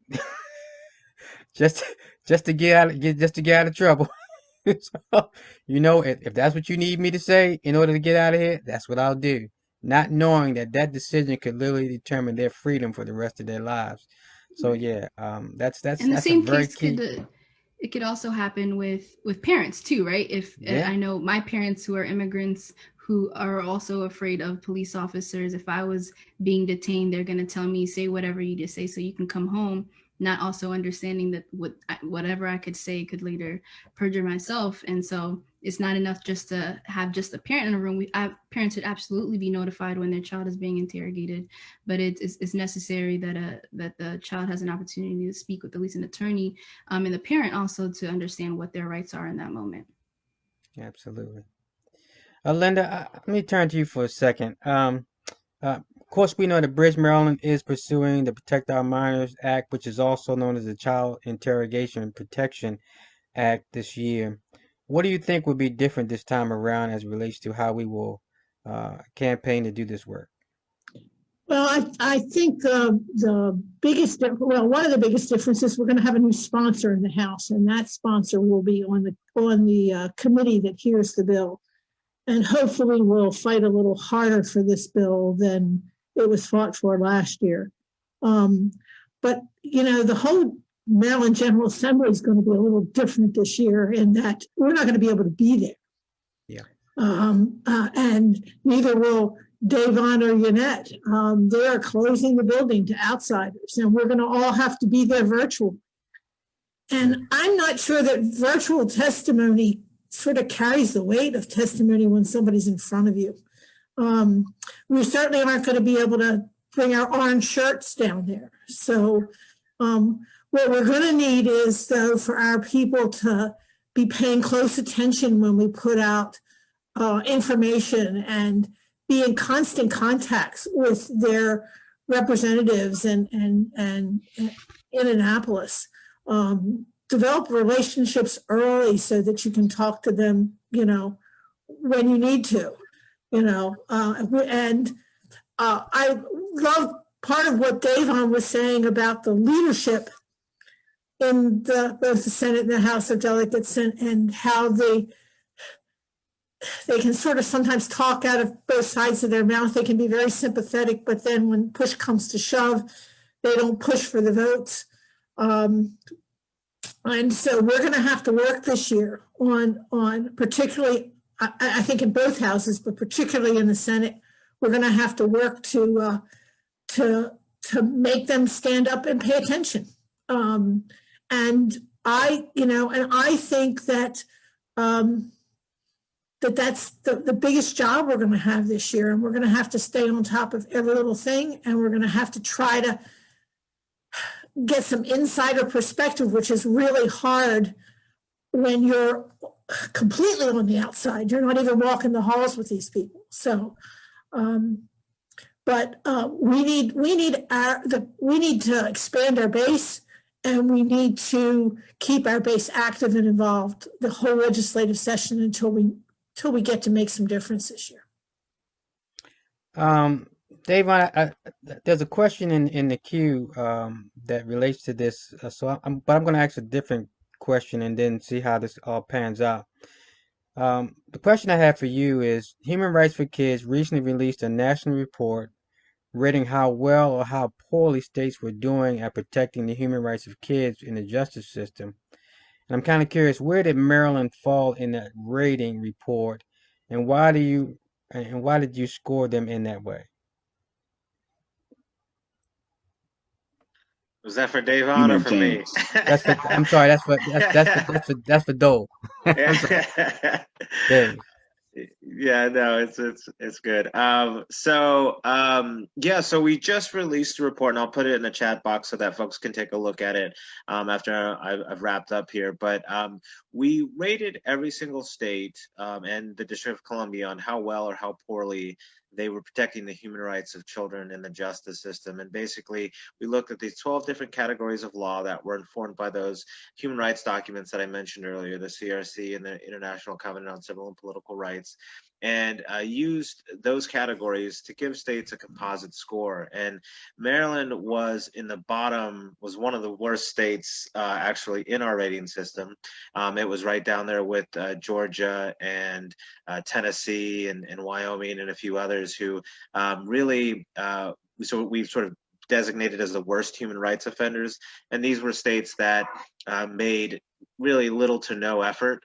just just to get out of trouble. So, if that's what you need me to say in order to get out of here, that's what I'll do. Not knowing that decision could literally determine their freedom for the rest of their lives. So yeah, And the that's a same very case key. could also happen with parents too, right? If Yeah. I know my parents who are immigrants who are also afraid of police officers, if I was being detained, they're going to tell me, say whatever you just say so you can come home, not also understanding that whatever I could say could later perjure myself. And so it's not enough just to have just a parent in a room. Parents should absolutely be notified when their child is being interrogated, but it's necessary that the child has an opportunity to speak with at least an attorney, and the parent also, to understand what their rights are in that moment. Absolutely. Linda, let me turn to you for a second. Of course, we know that Bridge, Maryland is pursuing the Protect Our Minors Act, which is also known as the Child Interrogation and Protection Act this year. What do you think will be different this time around as it relates to how we will campaign to do this work? Well, I think the biggest, one of the biggest differences, we're going to have a new sponsor in the House, and that sponsor will be on the committee that hears the bill, and hopefully will fight a little harder for this bill than it was fought for last year. But the whole Maryland General Assembly is going to be a little different this year in that we're not going to be able to be there. Yeah. And neither will Davon or Yannette. They are closing the building to outsiders, and we're going to all have to be there virtually. And I'm not sure that virtual testimony sort of carries the weight of testimony when somebody's in front of you. We certainly aren't going to be able to bring our orange shirts down there. So what we're going to need is, though, for our people to be paying close attention when we put out information and be in constant contacts with their representatives and in Annapolis. Develop relationships early so that you can talk to them, when you need to, and I love part of what Davon was saying about the leadership in both the Senate and the House of Delegates and how they can sort of sometimes talk out of both sides of their mouth. They can be very sympathetic, but then when push comes to shove, they don't push for the votes. And so we're going to have to work this year on particularly, I think in both houses, but particularly in the Senate, we're going to have to work to make them stand up and pay attention. And I think that that's the biggest job we're going to have this year. And we're going to have to stay on top of every little thing. And we're going to have to try to get some insider perspective, which is really hard when you're completely on the outside. You're not even walking the halls with these people. So, but we need to expand our base, and we need to keep our base active and involved the whole legislative session until we get to make some difference this year. Dave, there's a question in the queue that relates to this. But I'm going to ask a different question and then see how this all pans out. The question I have for you is: Human Rights for Kids recently released a national report rating how well or how poorly states were doing at protecting the human rights of kids in the justice system. And I'm kind of curious, where did Maryland fall in that rating report, and why did you score them in that way? Was that for You Davon or meant for me? James. I'm sorry. That's for Dold. I'm sorry, Dave. Yeah, no, it's good. So we just released a report, and I'll put it in the chat box so that folks can take a look at it after I've wrapped up here. But we rated every single state and the District of Columbia on how well or how poorly they were protecting the human rights of children in the justice system. And basically, we looked at these 12 different categories of law that were informed by those human rights documents that I mentioned earlier, the CRC and the International Covenant on Civil and Political Rights, and used those categories to give states a composite score. And Maryland was was one of the worst states actually in our rating system. It was right down there with Georgia and Tennessee and Wyoming and a few others who so we've sort of designated as the worst human rights offenders. And these were states that made really little to no effort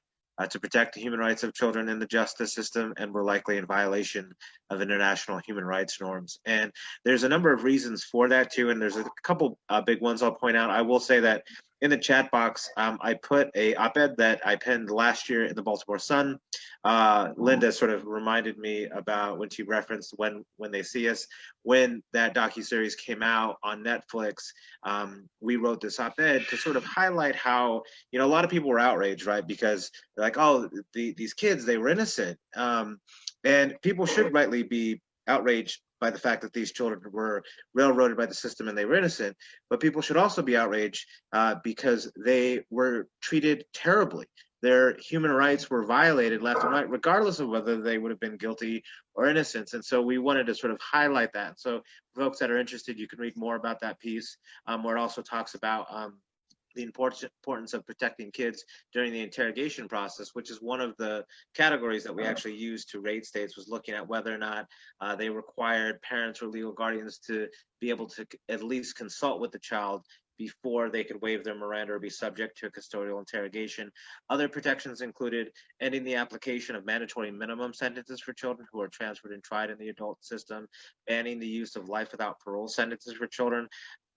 to protect the human rights of children in the justice system and were likely in violation of international human rights norms. And there's a number of reasons for that too. And there's a couple big ones I'll point out. I will say that in the chat box, I put a op-ed that I penned last year in the Baltimore Sun. Linda sort of reminded me about when she referenced When They See Us. When that docuseries came out on Netflix, we wrote this op-ed to sort of highlight how, a lot of people were outraged, right? Because they're like, oh, these kids, they were innocent. And people should rightly be outraged by the fact that these children were railroaded by the system and they were innocent, but people should also be outraged because they were treated terribly. Their human rights were violated left and right, regardless of whether they would have been guilty or innocent. And so we wanted to sort of highlight that. So folks that are interested, you can read more about that piece, where it also talks about the importance of protecting kids during the interrogation process, which is one of the categories that we actually used to rate states, was looking at whether or not they required parents or legal guardians to be able to at least consult with the child before they could waive their Miranda or be subject to a custodial interrogation. Other protections included ending the application of mandatory minimum sentences for children who are transferred and tried in the adult system, banning the use of life without parole sentences for children.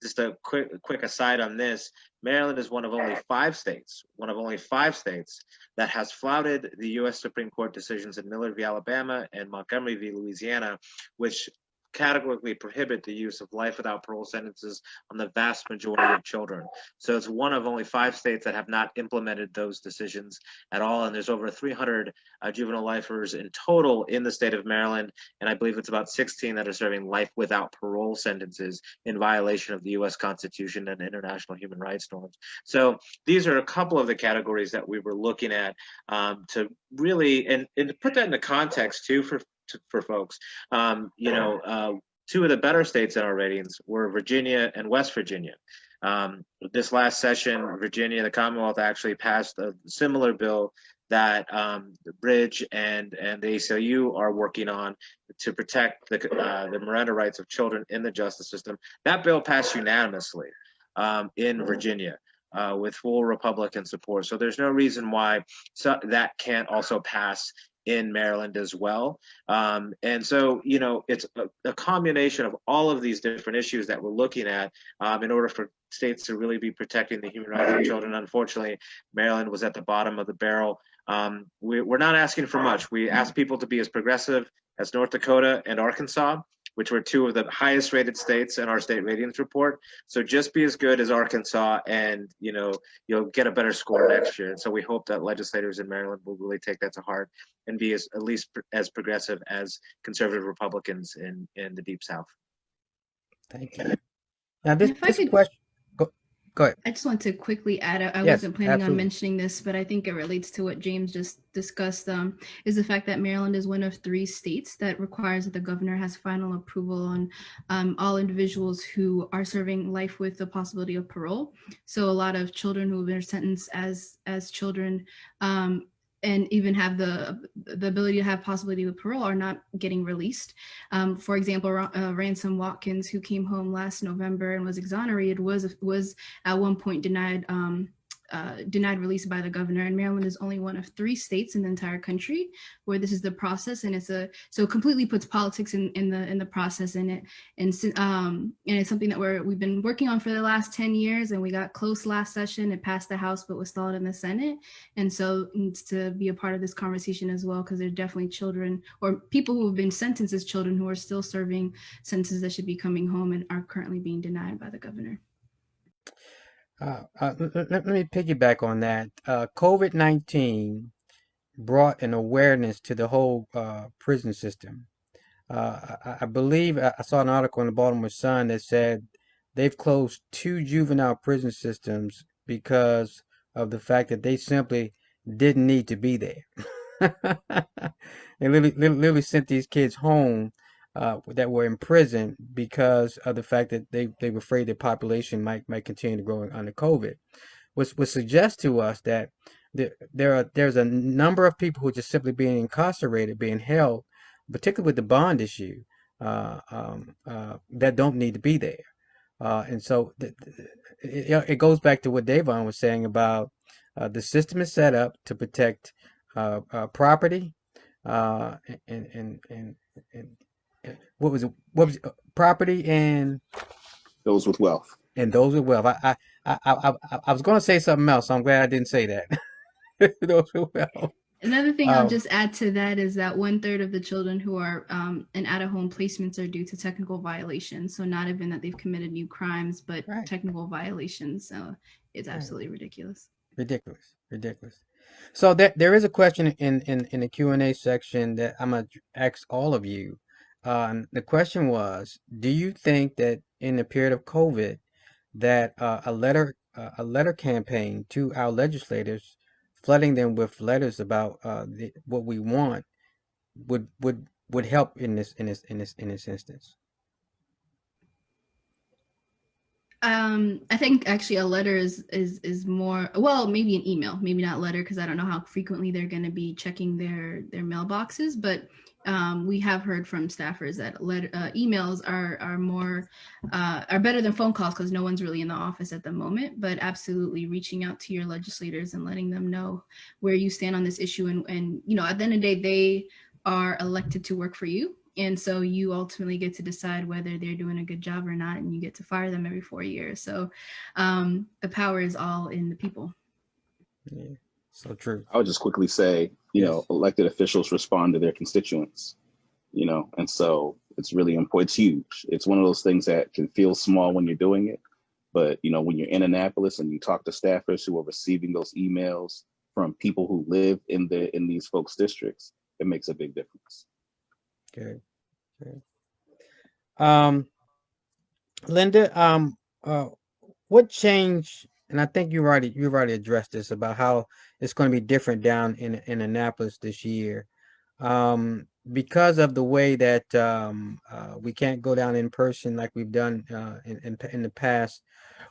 Just a quick aside on this, Maryland is one of only five states that has flouted the U.S. Supreme Court decisions in Miller v. Alabama and Montgomery v. Louisiana, which categorically prohibit the use of life without parole sentences on the vast majority of children. So it's one of only five states that have not implemented those decisions at all. And there's over 300 juvenile lifers in total in the state of Maryland. And I believe it's about 16 that are serving life without parole sentences in violation of the U.S. Constitution and international human rights norms. So these are a couple of the categories that we were looking at to really, and to put that into context too for folks. Two of the better states in our ratings were Virginia and West Virginia. This last session, Virginia, the Commonwealth, actually passed a similar bill that the Bridge and the ACLU are working on to protect the Miranda rights of children in the justice system. That bill passed unanimously in Virginia. With full Republican support. So there's no reason why that can't also pass in Maryland as well. And so, it's a combination of all of these different issues that we're looking at in order for states to really be protecting the human rights of children. Unfortunately, Maryland was at the bottom of the barrel. We're not asking for much. We ask people to be as progressive as North Dakota and Arkansas, which were two of the highest rated states in our state ratings report. So just be as good as Arkansas and, you'll get a better score next year. And so we hope that legislators in Maryland will really take that to heart and be at least as progressive as conservative Republicans in the Deep South. Thank you. Now this question, go ahead. I just want to quickly add, I Yes, wasn't planning absolutely on mentioning this, but I think it relates to what James just discussed, is the fact that Maryland is one of 3 states that requires that the governor has final approval on all individuals who are serving life with the possibility of parole. So a lot of children who have been sentenced as children and even have the ability to have possibility with parole are not getting released. For example, Ransom Watkins, who came home last November and was exonerated, was at one point denied release by the governor. And Maryland is only one of 3 states in the entire country where this is the process, and so it completely puts politics in the process in it. And it's something that we've been working on for the last 10 years, and we got close last session. It passed the House, but was stalled in the Senate. And so it needs to be a part of this conversation as well, because there's definitely children or people who have been sentenced as children who are still serving sentences that should be coming home and are currently being denied by the governor. Let me piggyback on that. COVID-19 brought an awareness to the whole prison system. I believe I saw an article in the Baltimore Sun that said they've closed 2 juvenile prison systems because of the fact that they simply didn't need to be there. They literally sent these kids home that were in prison because of the fact that they were afraid their population might continue to grow under COVID, which would suggest to us that there's a number of people who are just simply being incarcerated, being held, particularly with the bond issue, that don't need to be there. And so it goes back to what Davon was saying about the system is set up to protect property and what was property and those with wealth. And those with wealth. I was going to say something else. So I'm glad I didn't say that. Those with wealth. Another thing I'll just add to that is that 1/3 of the children who are in out-of-home placements are due to technical violations. So not even that they've committed new crimes, but technical violations. So it's absolutely ridiculous. Ridiculous. So there is a question in the Q&A section that I'm going to ask all of you. The question was, do you think that in the period of COVID that a letter campaign to our legislators, flooding them with letters about what we want, would help in this instance? I think actually a letter is more, well, maybe an email, maybe not letter, because I don't know how frequently they're going to be checking their mailboxes, but we have heard from staffers that emails are more are better than phone calls because no one's really in the office at the moment. But absolutely reaching out to your legislators and letting them know where you stand on this issue, and at the end of the day, they are elected to work for you. And so you ultimately get to decide whether they're doing a good job or not, and you get to fire them every 4 years. So the power is all in the people. Yeah, so true. I would just quickly say, Yes. elected officials respond to their constituents, and so it's really important. It's huge. It's one of those things that can feel small when you're doing it. But, when you're in Annapolis and you talk to staffers who are receiving those emails from people who live in these folks' districts, it makes a big difference. Good. Good. Um, Linda, what changed? And I think you've already addressed this about how it's going to be different down in Annapolis this year, because of the way that we can't go down in person like we've done in the past.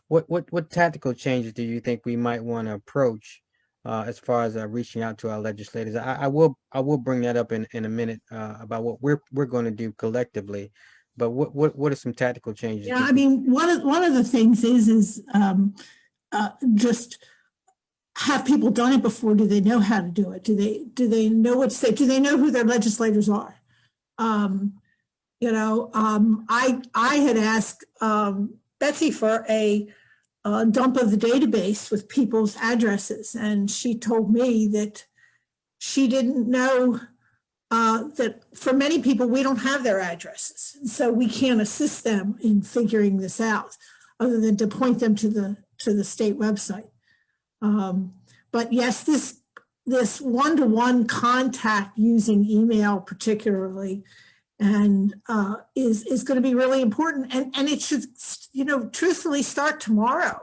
What tactical changes do you think we might want to approach as far as reaching out to our legislators? I will bring that up in a minute about what we're going to do collectively. But what are some tactical changes you Yeah, think I mean, one of the things is just have people done it before? Do they know how to do it? Do they know what to say? Do they know who their legislators are? Um, I had asked Betsy for a dump of the database with people's addresses, and she told me that she didn't know that for many people we don't have their addresses, so we can't assist them in figuring this out, other than to point them to the state website. But yes, this one-to-one contact using email particularly and is going to be really important, and it should truthfully start tomorrow.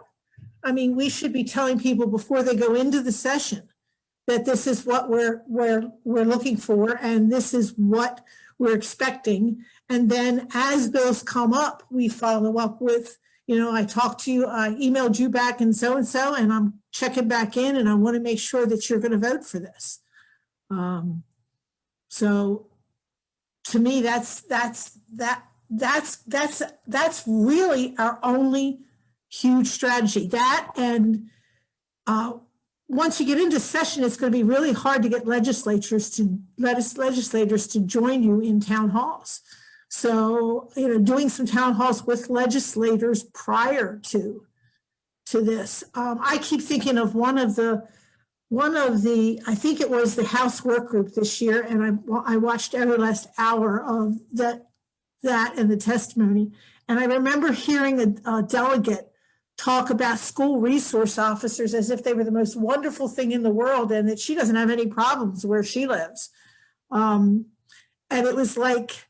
I mean, we should be telling people before they go into the session that this is what we're looking for, and this is what we're expecting. And then as bills come up, we follow up with, I talked to you, I emailed you back and so, and I'm checking back in, and I want to make sure that you're going to vote for this. So to me, that's really our only huge strategy. That and once you get into session, it's going to be really hard to get legislators to join you in town halls. So, doing some town halls with legislators prior to this. I keep thinking of one of the, I think it was the House Work Group this year, and I watched every last hour of that and the testimony. And I remember hearing a delegate talk about school resource officers as if they were the most wonderful thing in the world, and that she doesn't have any problems where she lives. And it was like,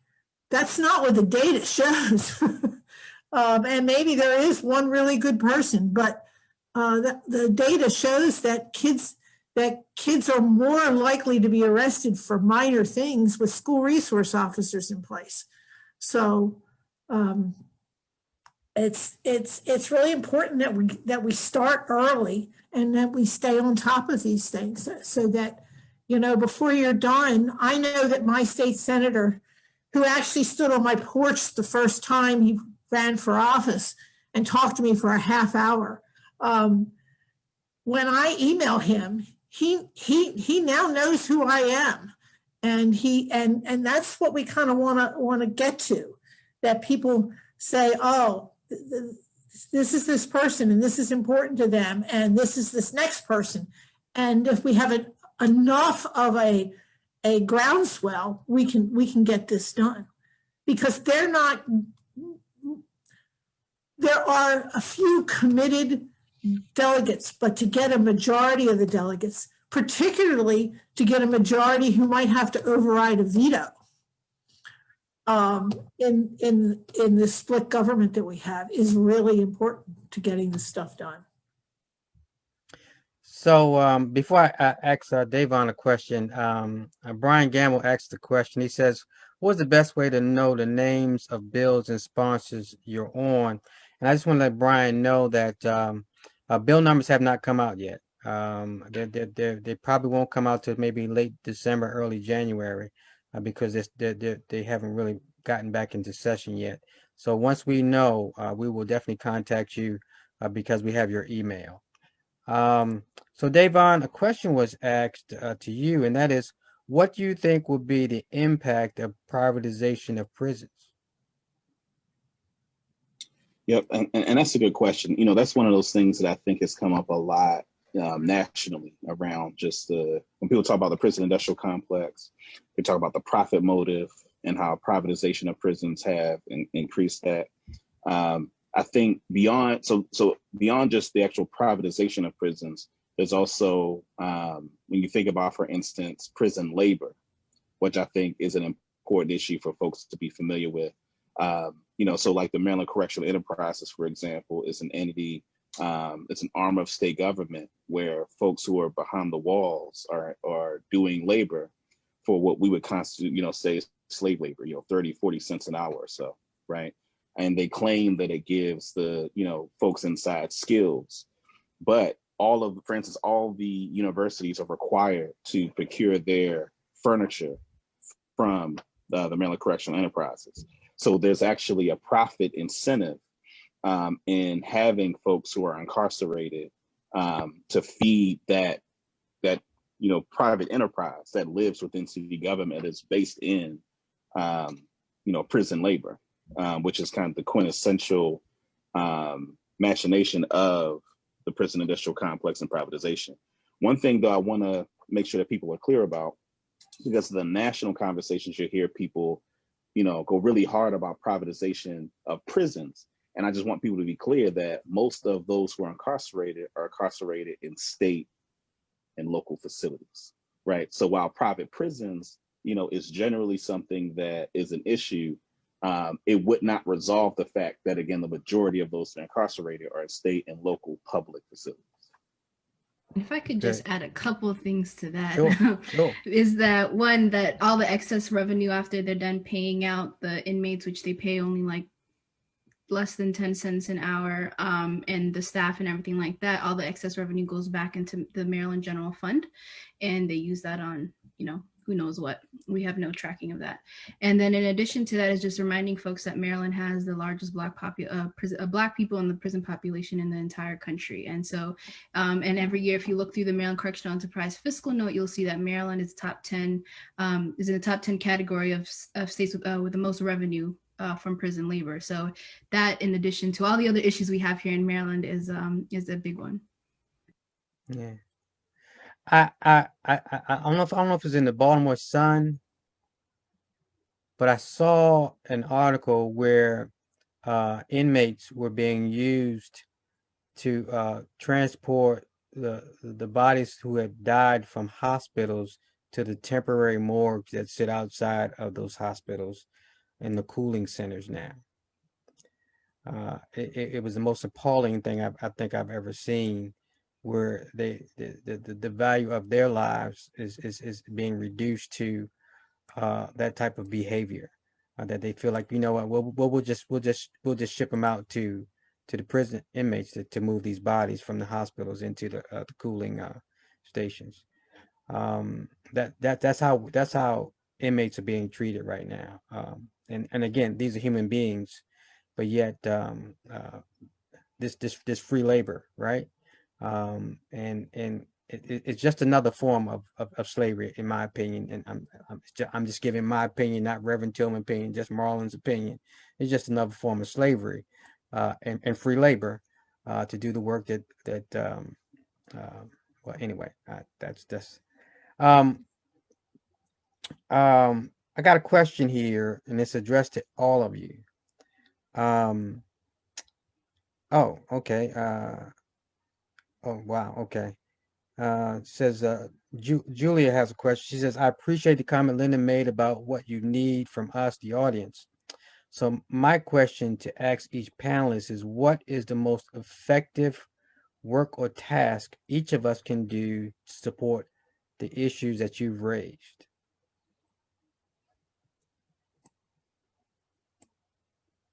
that's not what the data shows. And maybe there is one really good person, but the data shows that kids are more likely to be arrested for minor things with school resource officers in place. So it's really important that we start early and that we stay on top of these things, so that before you're done. I know that my state senator, who actually stood on my porch the first time he ran for office and talked to me for a half hour, when I email him, he now knows who I am, and that's what we kind of want to get to, that people say, oh, this is this person, and this is important to them, and this is this next person. And if we have enough of a groundswell, we can get this done, because there are a few committed delegates, but to get a majority of the delegates, particularly to get a majority who might have to override a veto, in the split government that we have, is really important to getting this stuff done. So before I ask Davon a question, Brian Gamble asked the question. He says, "What's the best way to know the names of bills and sponsors you're on?" And I just want to let Brian know that bill numbers have not come out yet. They probably won't come out till maybe late December, early January. because they haven't really gotten back into session yet. So once we know, we will definitely contact you because we have your email. Um, so Davon, a question was asked to you, and that is, what do you think will be the impact of privatization of prisons? Yep, and that's a good question. That's one of those things that I think has come up a lot nationally around just when people talk about the prison industrial complex, they talk about the profit motive and how privatization of prisons have increased that. I think beyond just the actual privatization of prisons, there's also when you think about, for instance, prison labor, which I think is an important issue for folks to be familiar with. So like the Maryland Correctional Enterprises, for example, is an entity, it's an arm of state government where folks who are behind the walls are doing labor for what we would constitute, say slave labor, 30, 40 cents an hour or so, right? And they claim that it gives the, folks inside skills. But for instance, all the universities are required to procure their furniture from the Maryland Correctional Enterprises. So there's actually a profit incentive in having folks who are incarcerated to feed that private enterprise that lives within city government is based in prison labor, which is kind of the quintessential machination of the prison industrial complex and privatization. One thing though I want to make sure that people are clear about, because the national conversations, you hear people go really hard about privatization of prisons. And I just want people to be clear that most of those who are incarcerated in state and local facilities, right? So while private prisons, is generally something that is an issue, it would not resolve the fact that, again, the majority of those incarcerated are in state and local public facilities. If I could just add a couple of things to that, Sure. is that one, that all the excess revenue after they're done paying out the inmates, which they pay only like less than 10 cents an hour, and the staff and everything like that, all the excess revenue goes back into the Maryland General Fund, and they use that on, who knows what. We have no tracking of that. And then in addition to that is just reminding folks that Maryland has the largest Black people in the prison population in the entire country. And so, and every year, if you look through the Maryland Correctional Enterprise fiscal note, you'll see that Maryland is top 10, is in the top 10 category of states with the most revenue from prison labor. So that, in addition to all the other issues we have here in Maryland, is a big one. Yeah. I don't know if it's in the Baltimore Sun, but I saw an article where inmates were being used to transport the bodies who had died from hospitals to the temporary morgues that sit outside of those hospitals and the cooling centers now. It was the most appalling thing I think I've ever seen, where the value of their lives is being reduced to that type of behavior, that they feel like, what, we'll just ship them out to the prison inmates to move these bodies from the hospitals into the cooling stations. That's how inmates are being treated right now. And again, these are human beings, but yet this free labor, right? And it's just another form of slavery, in my opinion. And I'm just giving my opinion, not Reverend Tillman's opinion, just Marlon's opinion. It's just another form of slavery, and free labor, to do the work that well, anyway, that's um I got a question here, and it's addressed to all of you. Um, oh, okay. Oh, wow. Okay. Says Julia has a question. She says, I appreciate the comment Linda made about what you need from us, the audience. So my question to ask each panelist is, what is the most effective work or task each of us can do to support the issues that you've raised?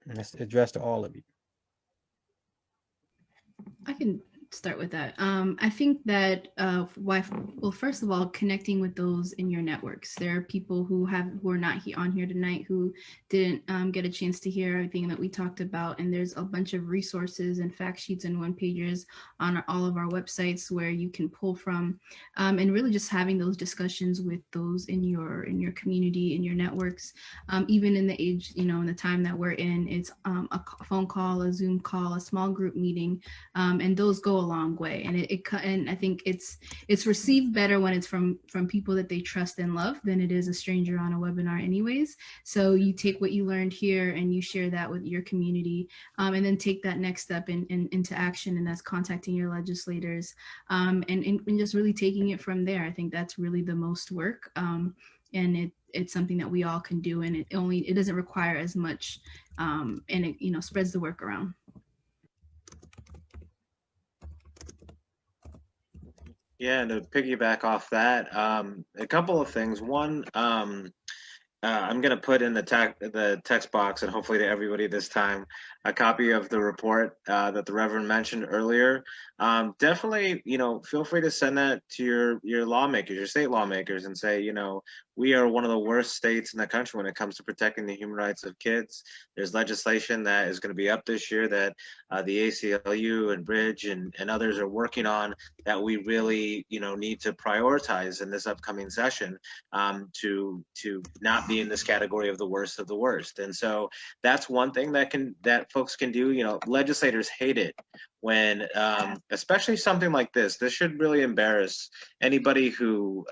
And that's addressed to all of you. I can start with that. I think that well, first of all, connecting with those in your networks. There are people who are not on here tonight who didn't get a chance to hear everything that we talked about, and there's a bunch of resources and fact sheets and one pagers on all of our websites where you can pull from, and really just having those discussions with those in your community, in your networks. Even in the age, in the time that we're in, it's a phone call, a Zoom call, a small group meeting, and those go a long way. And and I think it's received better when it's from people that they trust and love than it is a stranger on a webinar anyways. So you take what you learned here and you share that with your community, and then take that next step into action, and that's contacting your legislators, and just really taking it from there. I think that's really the most work, and it's something that we all can do, and it doesn't require as much, and it spreads the work around. Yeah, and to piggyback off that, a couple of things. One, I'm going to put in the text box, and hopefully to everybody this time, a copy of the report that the Reverend mentioned earlier. Definitely, feel free to send that to your lawmakers, your state lawmakers, and say, we are one of the worst states in the country when it comes to protecting the human rights of kids. There's legislation that is going to be up this year that the ACLU and Bridge and others are working on that we really, need to prioritize in this upcoming session, to not be in this category of the worst of the worst. And so that's one thing that folks can do. Legislators hate it when, especially something like this should really embarrass anybody who,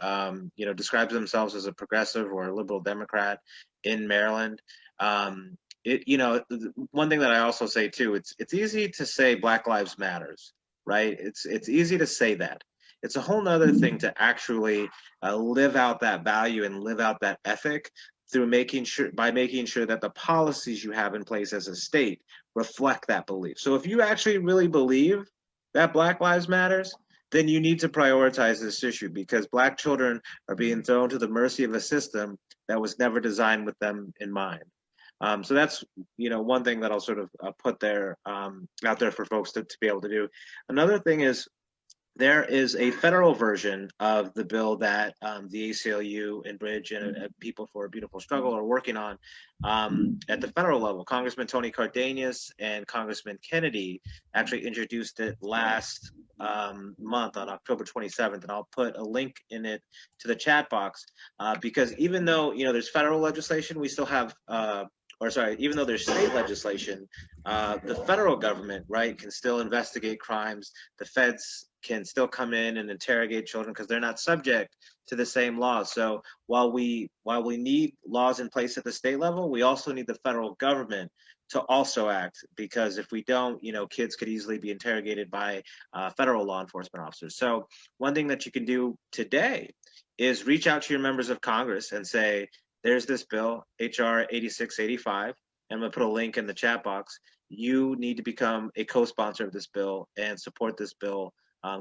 describes themselves as a progressive or a liberal Democrat in Maryland. One thing that I also say too, it's easy to say Black Lives Matters, right? It's easy to say that. It's a whole nother thing to actually live out that value and live out that ethic through making sure that the policies you have in place as a state reflect that belief. So if you actually really believe that Black Lives Matters, then you need to prioritize this issue, because Black children are being thrown to the mercy of a system that was never designed with them in mind. So that's one thing that I'll sort of put there out there for folks to be able to do. Another thing is, there is a federal version of the bill that the ACLU and Bridge and People for a Beautiful Struggle are working on at the federal level. Congressman Tony Cardenas and Congressman Kennedy actually introduced it last month on October 27th, and I'll put a link in it to the chat box, because even though there's federal legislation, we still have even though there's state legislation, the federal government, right, can still investigate crimes. The feds can still come in and interrogate children because they're not subject to the same laws. So while we need laws in place at the state level, we also need the federal government to also act, because if we don't, kids could easily be interrogated by federal law enforcement officers. So one thing that you can do today is reach out to your members of Congress and say, there's this bill, HR 8685, and I'm going to put a link in the chat box. You need to become a co-sponsor of this bill and support this bill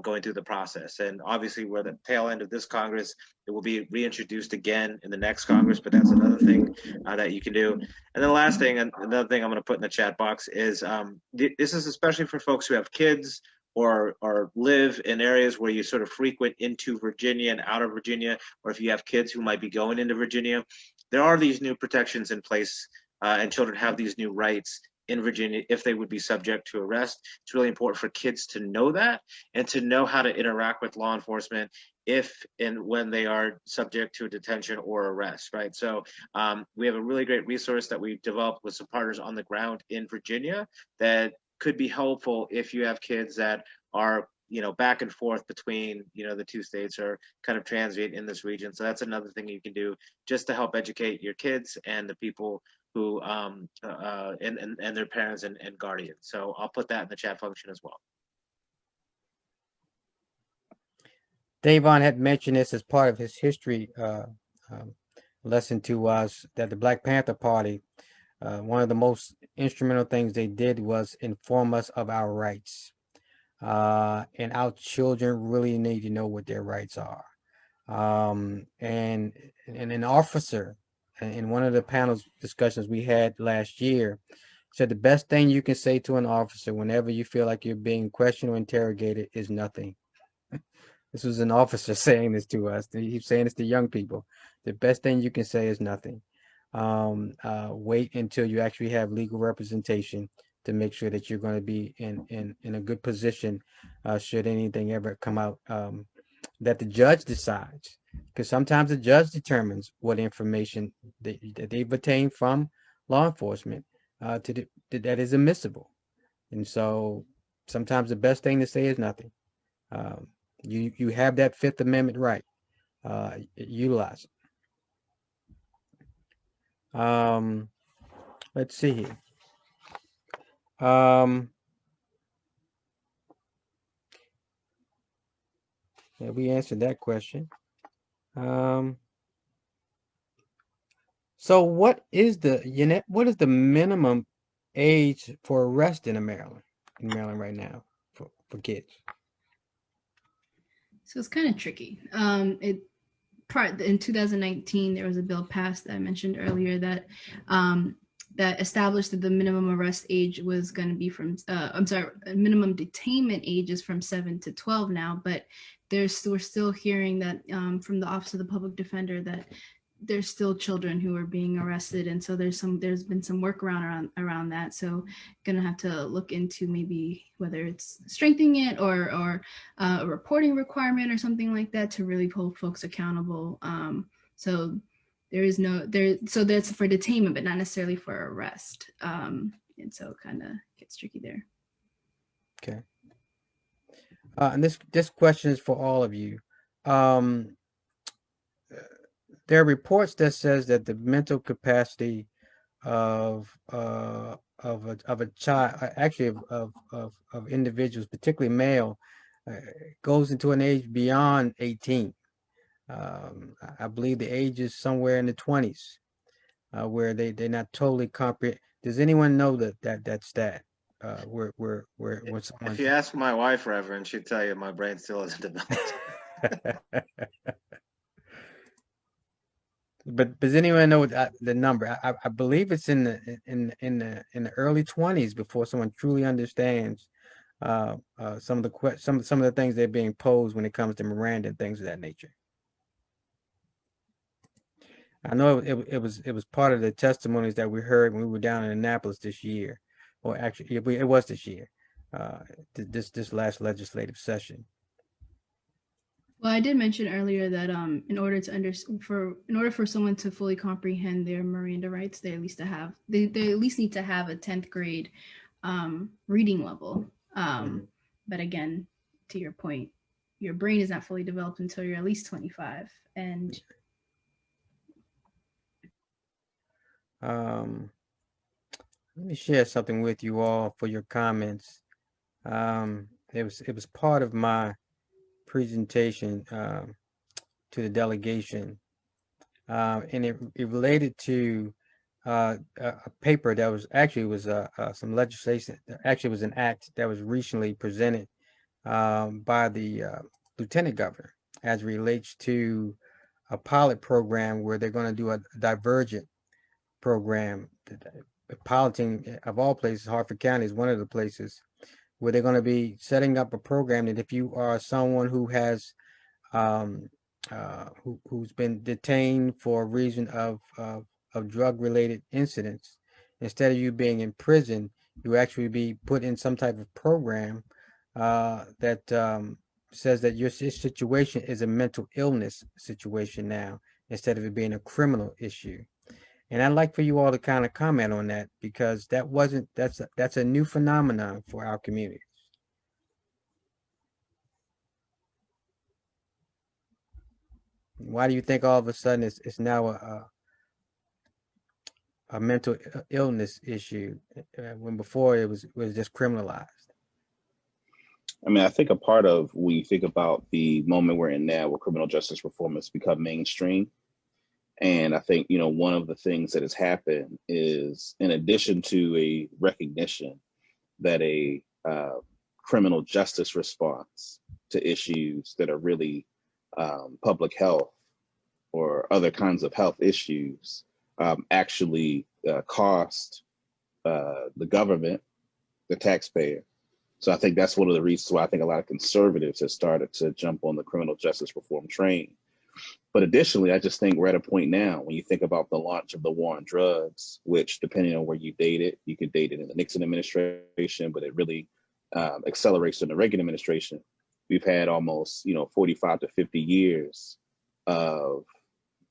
going through the process. And obviously, we're the tail end of this Congress. It will be reintroduced again in the next Congress, but that's another thing that you can do. And then the last thing, and another thing I'm going to put in the chat box is, this is especially for folks who have kids or live in areas where you sort of frequent into Virginia and out of Virginia, or if you have kids who might be going into Virginia, there are these new protections in place, and children have these new rights in Virginia if they would be subject to arrest. It's really important for kids to know that and to know how to interact with law enforcement if and when they are subject to a detention or arrest, right? So we have a really great resource that we've developed with some partners on the ground in Virginia that could be helpful if you have kids that are back and forth between the two states, or kind of transient in this region. So that's another thing you can do just to help educate your kids and the people who and their parents and guardians. So I'll put that in the chat function as well. Davon had mentioned this as part of his history lesson to us, that the Black Panther Party, one of the most instrumental things they did was inform us of our rights. And our children really need to know what their rights are. And an officer in one of the panel discussions we had last year, said the best thing you can say to an officer whenever you feel like you're being questioned or interrogated is nothing. This was an officer saying this to us. He's saying this to young people. The best thing you can say is nothing. Wait until you actually have legal representation to make sure that you're going to be in a good position should anything ever come out that the judge decides. Because sometimes the judge determines what information that they've obtained from law enforcement that is admissible. And so sometimes the best thing to say is nothing. Um, you have that Fifth Amendment right. Utilize it. Let's see here. Yeah, we answered that question. Um, so what is the minimum age for arrest in Maryland right now for kids? So it's kind of tricky. In 2019, there was a bill passed that I mentioned earlier that established that the minimum arrest age was going to be from minimum detainment age is from 7 to 12 now, but we're still hearing that from the Office of the Public Defender that there's still children who are being arrested, and so there's been some workaround around that. So gonna have to look into maybe whether it's strengthening it or a reporting requirement or something like that to really hold folks accountable. So there is no there. So that's for detainment, but not necessarily for arrest. And so it kind of gets tricky there. Okay. And this question is for all of you. Um, there are reports that says that the mental capacity of a child, actually of individuals, particularly male, uh, goes into an age beyond 18. I believe the age is somewhere in the 20s, where they're not totally comprehend. Does anyone know that stat? Where If someone's you ask my wife, Reverend, she'd tell you my brain still isn't developed. But does anyone know the number? I believe it's in the early 20s before someone truly understands some of the things they're being posed when it comes to Miranda and things of that nature. I know it was part of the testimonies that we heard when we were down in Annapolis this year, or actually it was this year, uh, this last legislative session. Well, I did mention earlier that in order for someone to fully comprehend their Miranda rights, they at least need to have a 10th grade reading level. Mhm. But again, to your point, your brain is not fully developed until you're at least 25. And Um, Let me share something with you all for your comments. It was part of my presentation to the delegation, and it related to a paper that was some legislation. Actually, it was an act that was recently presented by the lieutenant governor as relates to a pilot program where they're going to do a divergent program. Piloting, of all places, Harford County is one of the places where they're going to be setting up a program that if you are someone who has um, who's been detained for a reason of drug-related incidents, instead of you being in prison, you actually be put in some type of program that says that your situation is a mental illness situation now, instead of it being a criminal issue. And I'd like for you all to kind of comment on that because that's a new phenomenon for our community. Why do you think all of a sudden it's now a mental illness issue when before it was just criminalized? I mean, I think a part of when you think about the moment we're in now, where criminal justice reform has become mainstream, and I think, one of the things that has happened is, in addition to a recognition that a criminal justice response to issues that are really public health or other kinds of health issues actually cost the government, the taxpayer. So I think that's one of the reasons why I think a lot of conservatives have started to jump on the criminal justice reform train. But additionally, I just think we're at a point now when you think about the launch of the war on drugs, which depending on where you date it, you could date it in the Nixon administration, but it really accelerates in the Reagan administration. We've had almost 45 to 50 years of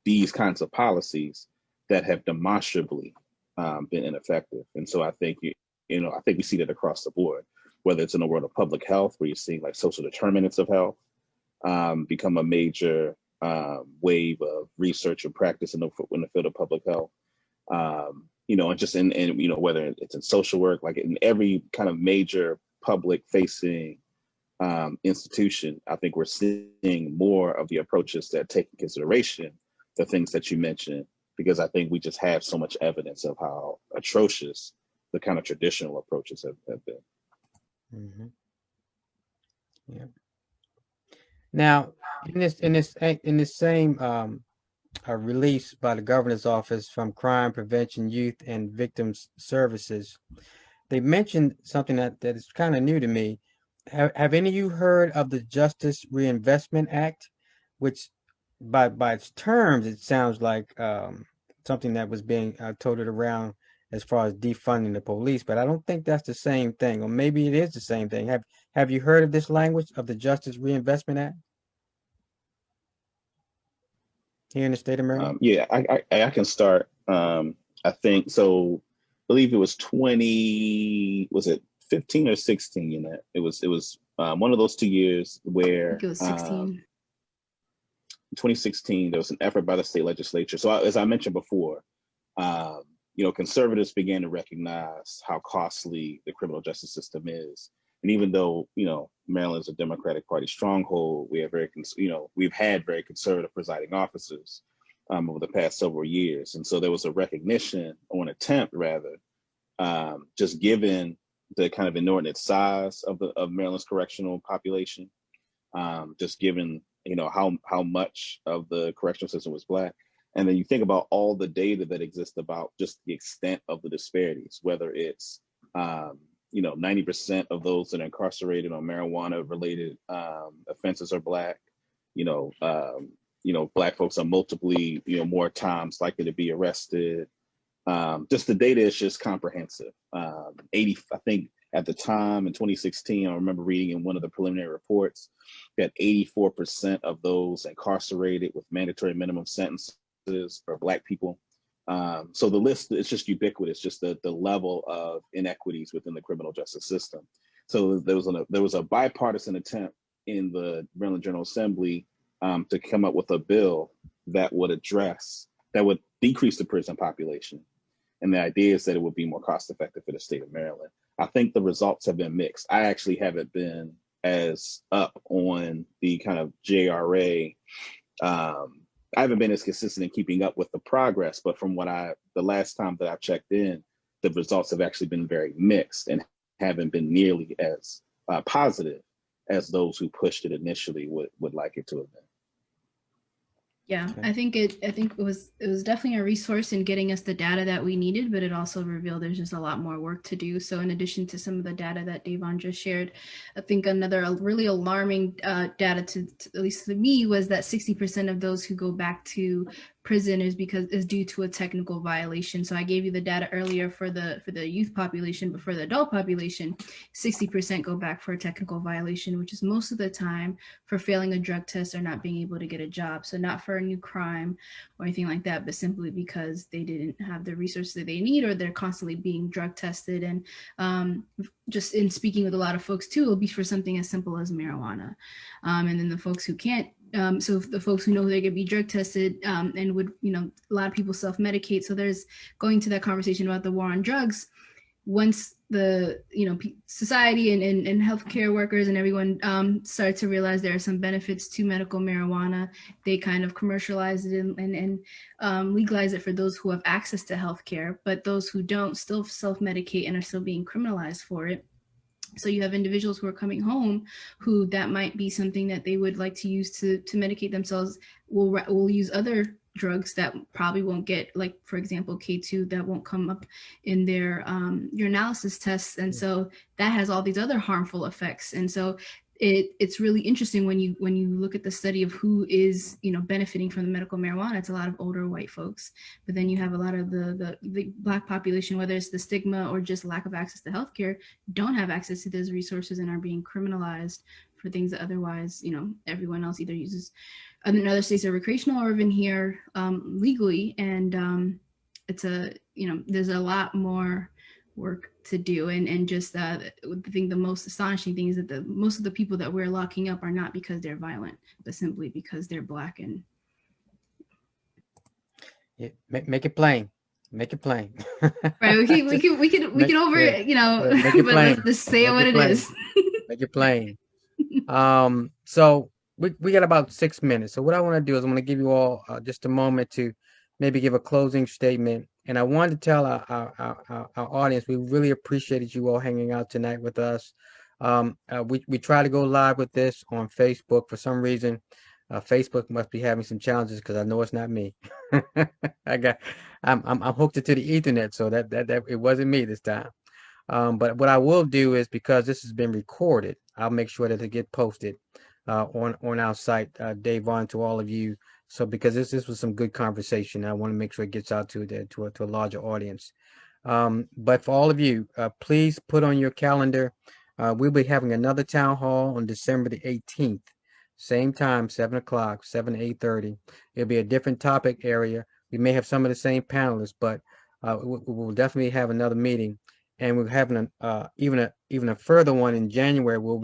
these kinds of policies that have demonstrably been ineffective. And so I think I think we see that across the board, whether it's in the world of public health, where you're seeing like social determinants of health become a major wave of research and practice in the field of public health. And just in whether it's in social work, like in every kind of major public facing institution, I think we're seeing more of the approaches that take into consideration the things that you mentioned, because I think we just have so much evidence of how atrocious the kind of traditional approaches have been. Mm-hmm. Yeah. Now, in this same release by the governor's office from Crime Prevention, Youth and Victims Services, they mentioned something that is kind of new to me. Have any of you heard of the Justice Reinvestment Act, which by its terms it sounds like something that was being toted around as far as defunding the police, but I don't think that's the same thing, or maybe it is the same thing. Have you heard of this language of the Justice Reinvestment Act here in the state of Maryland? Yeah, I can start. I think so. I believe it was 15 or 16 in that. It was one of those 2 years I where think it was 16. 2016 there was an effort by the state legislature. So as I mentioned before, conservatives began to recognize how costly the criminal justice system is. And even though Maryland is a Democratic Party stronghold, we've had very conservative presiding officers over the past several years, and so there was a recognition, or an attempt rather, just given the kind of inordinate size of Maryland's correctional population, just given how much of the correctional system was Black. And then you think about all the data that exists about just the extent of the disparities, whether it's 90% of those that are incarcerated on marijuana-related offenses are Black. Black folks are multiply, more times likely to be arrested. Just the data is just comprehensive. I think at the time in 2016, I remember reading in one of the preliminary reports that 84% of those incarcerated with mandatory minimum sentences are Black people. So the list is just ubiquitous, just the level of inequities within the criminal justice system. So there was a bipartisan attempt in the Maryland General Assembly to come up with a bill that would decrease the prison population. And the idea is that it would be more cost effective for the state of Maryland. I think the results have been mixed. I actually haven't been as up on the kind of JRA. I haven't been as consistent in keeping up with the progress, but from the last time that I've checked in, the results have actually been very mixed and haven't been nearly as positive as those who pushed it initially would like it to have been. Yeah, Okay. I think it was definitely a resource in getting us the data that we needed, but it also revealed there's just a lot more work to do. So in addition to some of the data that Davon just shared, I think another really alarming data to at least to me was that 60% of those who go back to prison is due to a technical violation. So I gave you the data earlier for the youth population, but for the adult population, 60% go back for a technical violation, which is most of the time for failing a drug test or not being able to get a job. So not for a new crime or anything like that, but simply because they didn't have the resources that they need, or they're constantly being drug tested. And just in speaking with a lot of folks too, it'll be for something as simple as marijuana. And then the folks who can't, so the folks who know they're going to be drug tested and would, a lot of people self-medicate. So there's going to that conversation about the war on drugs. Once the, society and healthcare workers and everyone start to realize there are some benefits to medical marijuana, they kind of commercialize it and legalize it for those who have access to healthcare, but those who don't still self-medicate and are still being criminalized for it. So you have individuals who are coming home who that might be something that they would like to use to medicate themselves, will use other drugs that probably won't get, like, for example, K2, that won't come up in their urinalysis tests. And so that has all these other harmful effects. And so it's really interesting when you look at the study of who is, you know, benefiting from the medical marijuana. It's a lot of older white folks, but then you have a lot of the Black population, whether it's the stigma or just lack of access to healthcare, don't have access to those resources and are being criminalized for things that otherwise, you know, everyone else either uses in other states are recreational or even here legally. And it's a, you know, there's a lot more work to do. And just I think the most astonishing thing is that most of the people that we're locking up are not because they're violent, but simply because they're Black. And Yeah, make it plain. Make it plain. right, we can over, Yeah, you know, make it but let's plain. just say it Make what it it plain. is. Make it plain. So we got about 6 minutes. So what I want to do is I'm going to give you all just a moment to maybe give a closing statement. And I wanted to tell our audience we really appreciated you all hanging out tonight with us. We try to go live with this on Facebook. For some reason, Facebook must be having some challenges because I know it's not me. I got I'm hooked into the Ethernet, so that it wasn't me this time. But what I will do is, because this has been recorded, I'll make sure that it get posted on our site, Dave, on to all of you. So because this was some good conversation, I want to make sure it gets out to a larger audience. But for all of you, please put on your calendar. We'll be having another town hall on December the 18th, same time, 7 o'clock, 7 to 8:30. It'll be a different topic area. We may have some of the same panelists, but we'll definitely have another meeting. And we're having even a further one in January. We'll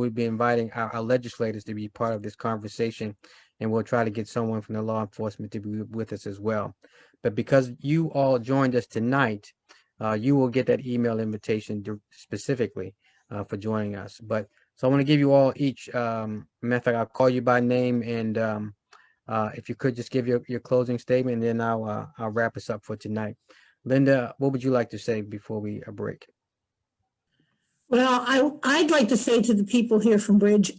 be inviting our legislators to be part of this conversation, and we'll try to get someone from the law enforcement to be with us as well. But because you all joined us tonight, you will get that email invitation specifically for joining us. But so I want to give you all each. Matter of fact, I'll call you by name, and if you could just give your closing statement, and then I'll wrap us up for tonight. Linda, what would you like to say before we break? Well, I'd like to say to the people here from Bridge,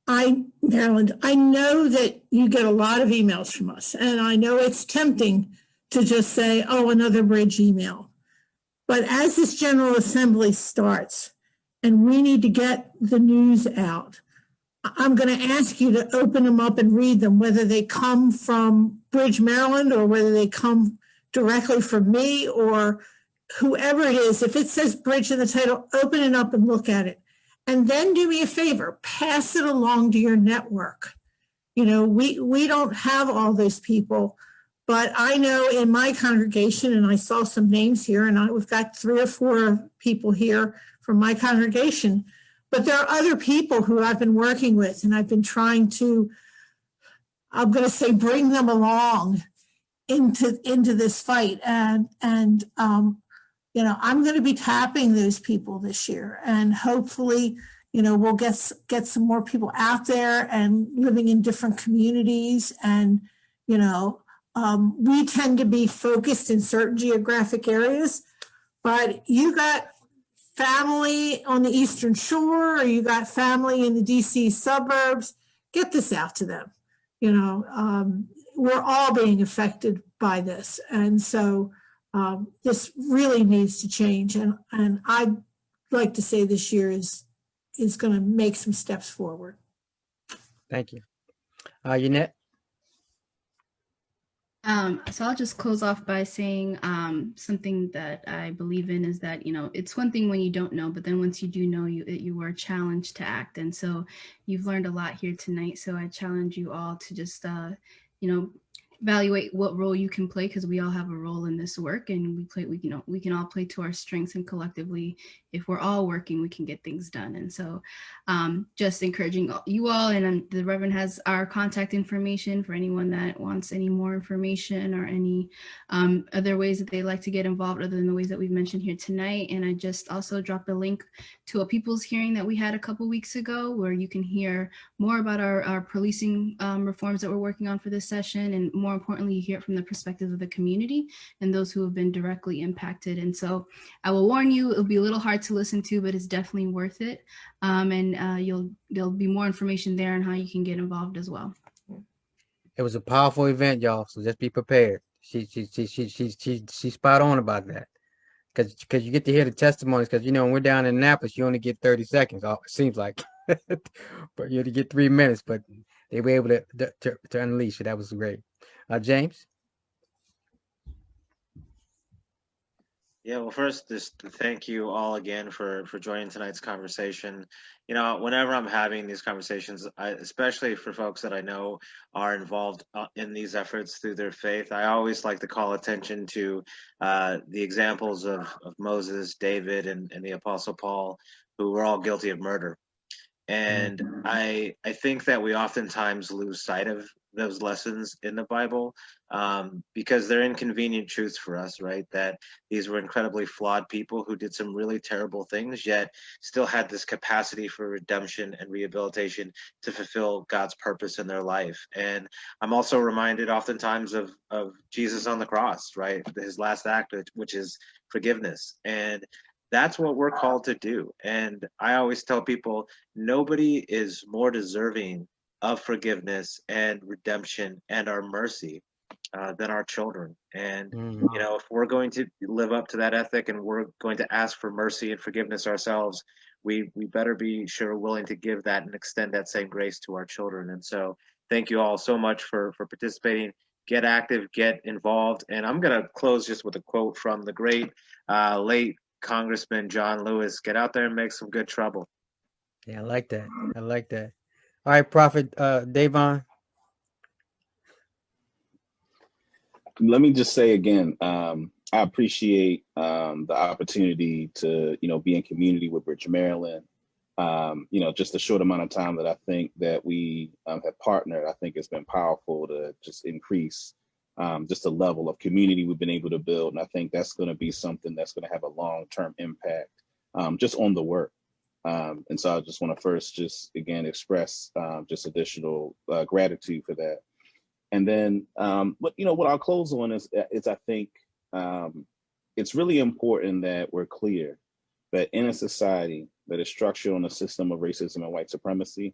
Maryland, I know that you get a lot of emails from us, and I know it's tempting to just say, oh, another Bridge email. But as this General Assembly starts, and we need to get the news out, I'm going to ask you to open them up and read them, whether they come from Bridge, Maryland, or whether they come directly from me or whoever it is. If it says Bridge in the title, open it up and look at it. And then do me a favor, pass it along to your network. You know, we don't have all those people, but I know in my congregation, and I saw some names here, and we've got 3 or 4 people here from my congregation, but there are other people who I've been working with, and I've been trying to, I'm going to say, bring them along into this fight. And you know, I'm going to be tapping those people this year, and hopefully, you know, we'll get some more people out there and living in different communities. And, you know, we tend to be focused in certain geographic areas, but you got family on the Eastern Shore, or you got family in the DC suburbs, get this out to them. You know, we're all being affected by this. And so this really needs to change. And I'd like to say this year is going to make some steps forward. Thank you. Yannette? So I'll just close off by saying something that I believe in is that, you know, it's one thing when you don't know, but then once you do know, you are challenged to act. And so you've learned a lot here tonight. So I challenge you all to just, you know, evaluate what role you can play, because we all have a role in this work, and we can all play to our strengths, and collectively, if we're all working, we can get things done. And so just encouraging you all, and the Reverend has our contact information for anyone that wants any more information or any other ways that they like to get involved other than the ways that we've mentioned here tonight. And I just also dropped a link to a people's hearing that we had a couple weeks ago, where you can hear more about our policing reforms that we're working on for this session, and more importantly, you hear it from the perspective of the community and those who have been directly impacted. And so I will warn you, it'll be a little hard to listen to, but it's definitely worth it. And there'll be more information there on how you can get involved as well. It was a powerful event, y'all. So just be prepared. She's spot on about that. Cause you get to hear the testimonies. Cause when we're down in Annapolis, you only get 30 seconds. It seems like, but you only get 3 minutes. But they were able to unleash it. That was great. James. Yeah, well, first, just thank you all again for joining tonight's conversation. Whenever I'm having these conversations, especially for folks that I know are involved in these efforts through their faith, I always like to call attention to the examples of Moses, David, and the Apostle Paul, who were all guilty of murder. And I think that we oftentimes lose sight of those lessons in the Bible because they're inconvenient truths for us, right? That these were incredibly flawed people who did some really terrible things, yet still had this capacity for redemption and rehabilitation to fulfill God's purpose in their life. And I'm also reminded oftentimes of Jesus on the cross, right? His last act, which is forgiveness. And that's what we're called to do. And I always tell people nobody is more deserving of forgiveness and redemption and our mercy than our children. And, Mhm. if we're going to live up to that ethic and we're going to ask for mercy and forgiveness ourselves, we better be sure willing to give that and extend that same grace to our children. And so thank you all so much for participating. Get active, get involved. And I'm going to close just with a quote from the great late Congressman John Lewis. Get out there and make some good trouble. Yeah, I like that. I like that. All right, Prophet Davon. Let me just say again, I appreciate the opportunity to, be in community with Bridge, Maryland. Just the short amount of time that I think that we have partnered, I think it's been powerful to just increase just the level of community we've been able to build. And I think that's going to be something that's going to have a long-term impact just on the work. And so I just want to first just again express just additional gratitude for that. And then what I'll close on is I think it's really important that we're clear that in a society that is structured on a system of racism and white supremacy,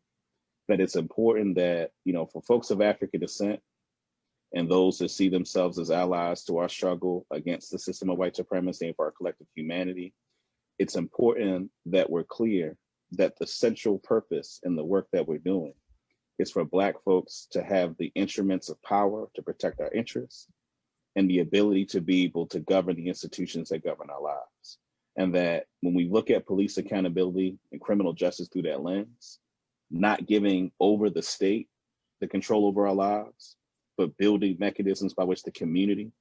that it's important that, for folks of African descent and those that see themselves as allies to our struggle against the system of white supremacy and for our collective humanity, it's important that we're clear that the central purpose in the work that we're doing is for Black folks to have the instruments of power to protect our interests and the ability to be able to govern the institutions that govern our lives. And that when we look at police accountability and criminal justice through that lens, not giving over the state the control over our lives, but building mechanisms by which the community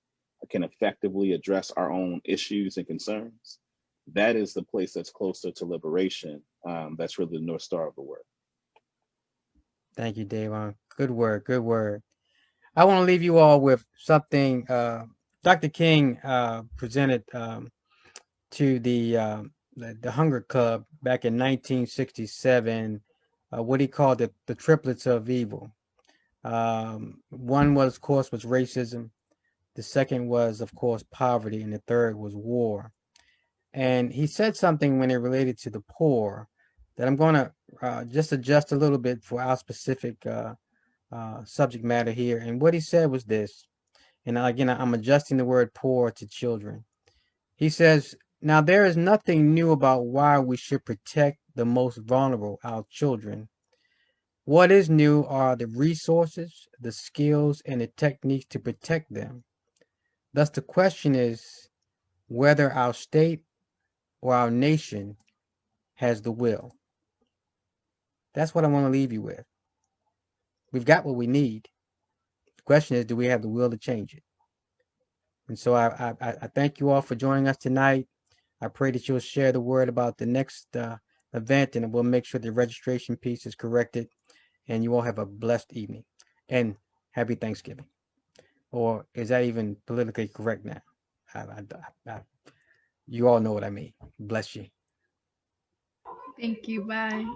can effectively address our own issues and concerns, that is the place that's closer to liberation. That's really the North Star of the work. Thank you, Davon. Good word. Good word. I want to leave you all with something Dr. King presented to the Hunger Club back in 1967, what he called the triplets of evil. One was, of course, was racism. The second was, of course, poverty, and the third was war. And he said something when it related to the poor that I'm going to just adjust a little bit for our specific subject matter here. And what he said was this, and again, I'm adjusting the word poor to children. He says, now there is nothing new about why we should protect the most vulnerable, our children. What is new are the resources, the skills, and the techniques to protect them. Thus, the question is whether our state or our nation has the will. That's what I want to leave you with. We've got what we need. The question is, do we have the will to change it? And so I thank you all for joining us tonight. I pray that you'll share the word about the next event, and we'll make sure the registration piece is corrected. And you all have a blessed evening and happy Thanksgiving. Or is that even politically correct now? I, I, you all know what I mean. Bless you. Thank you. Bye.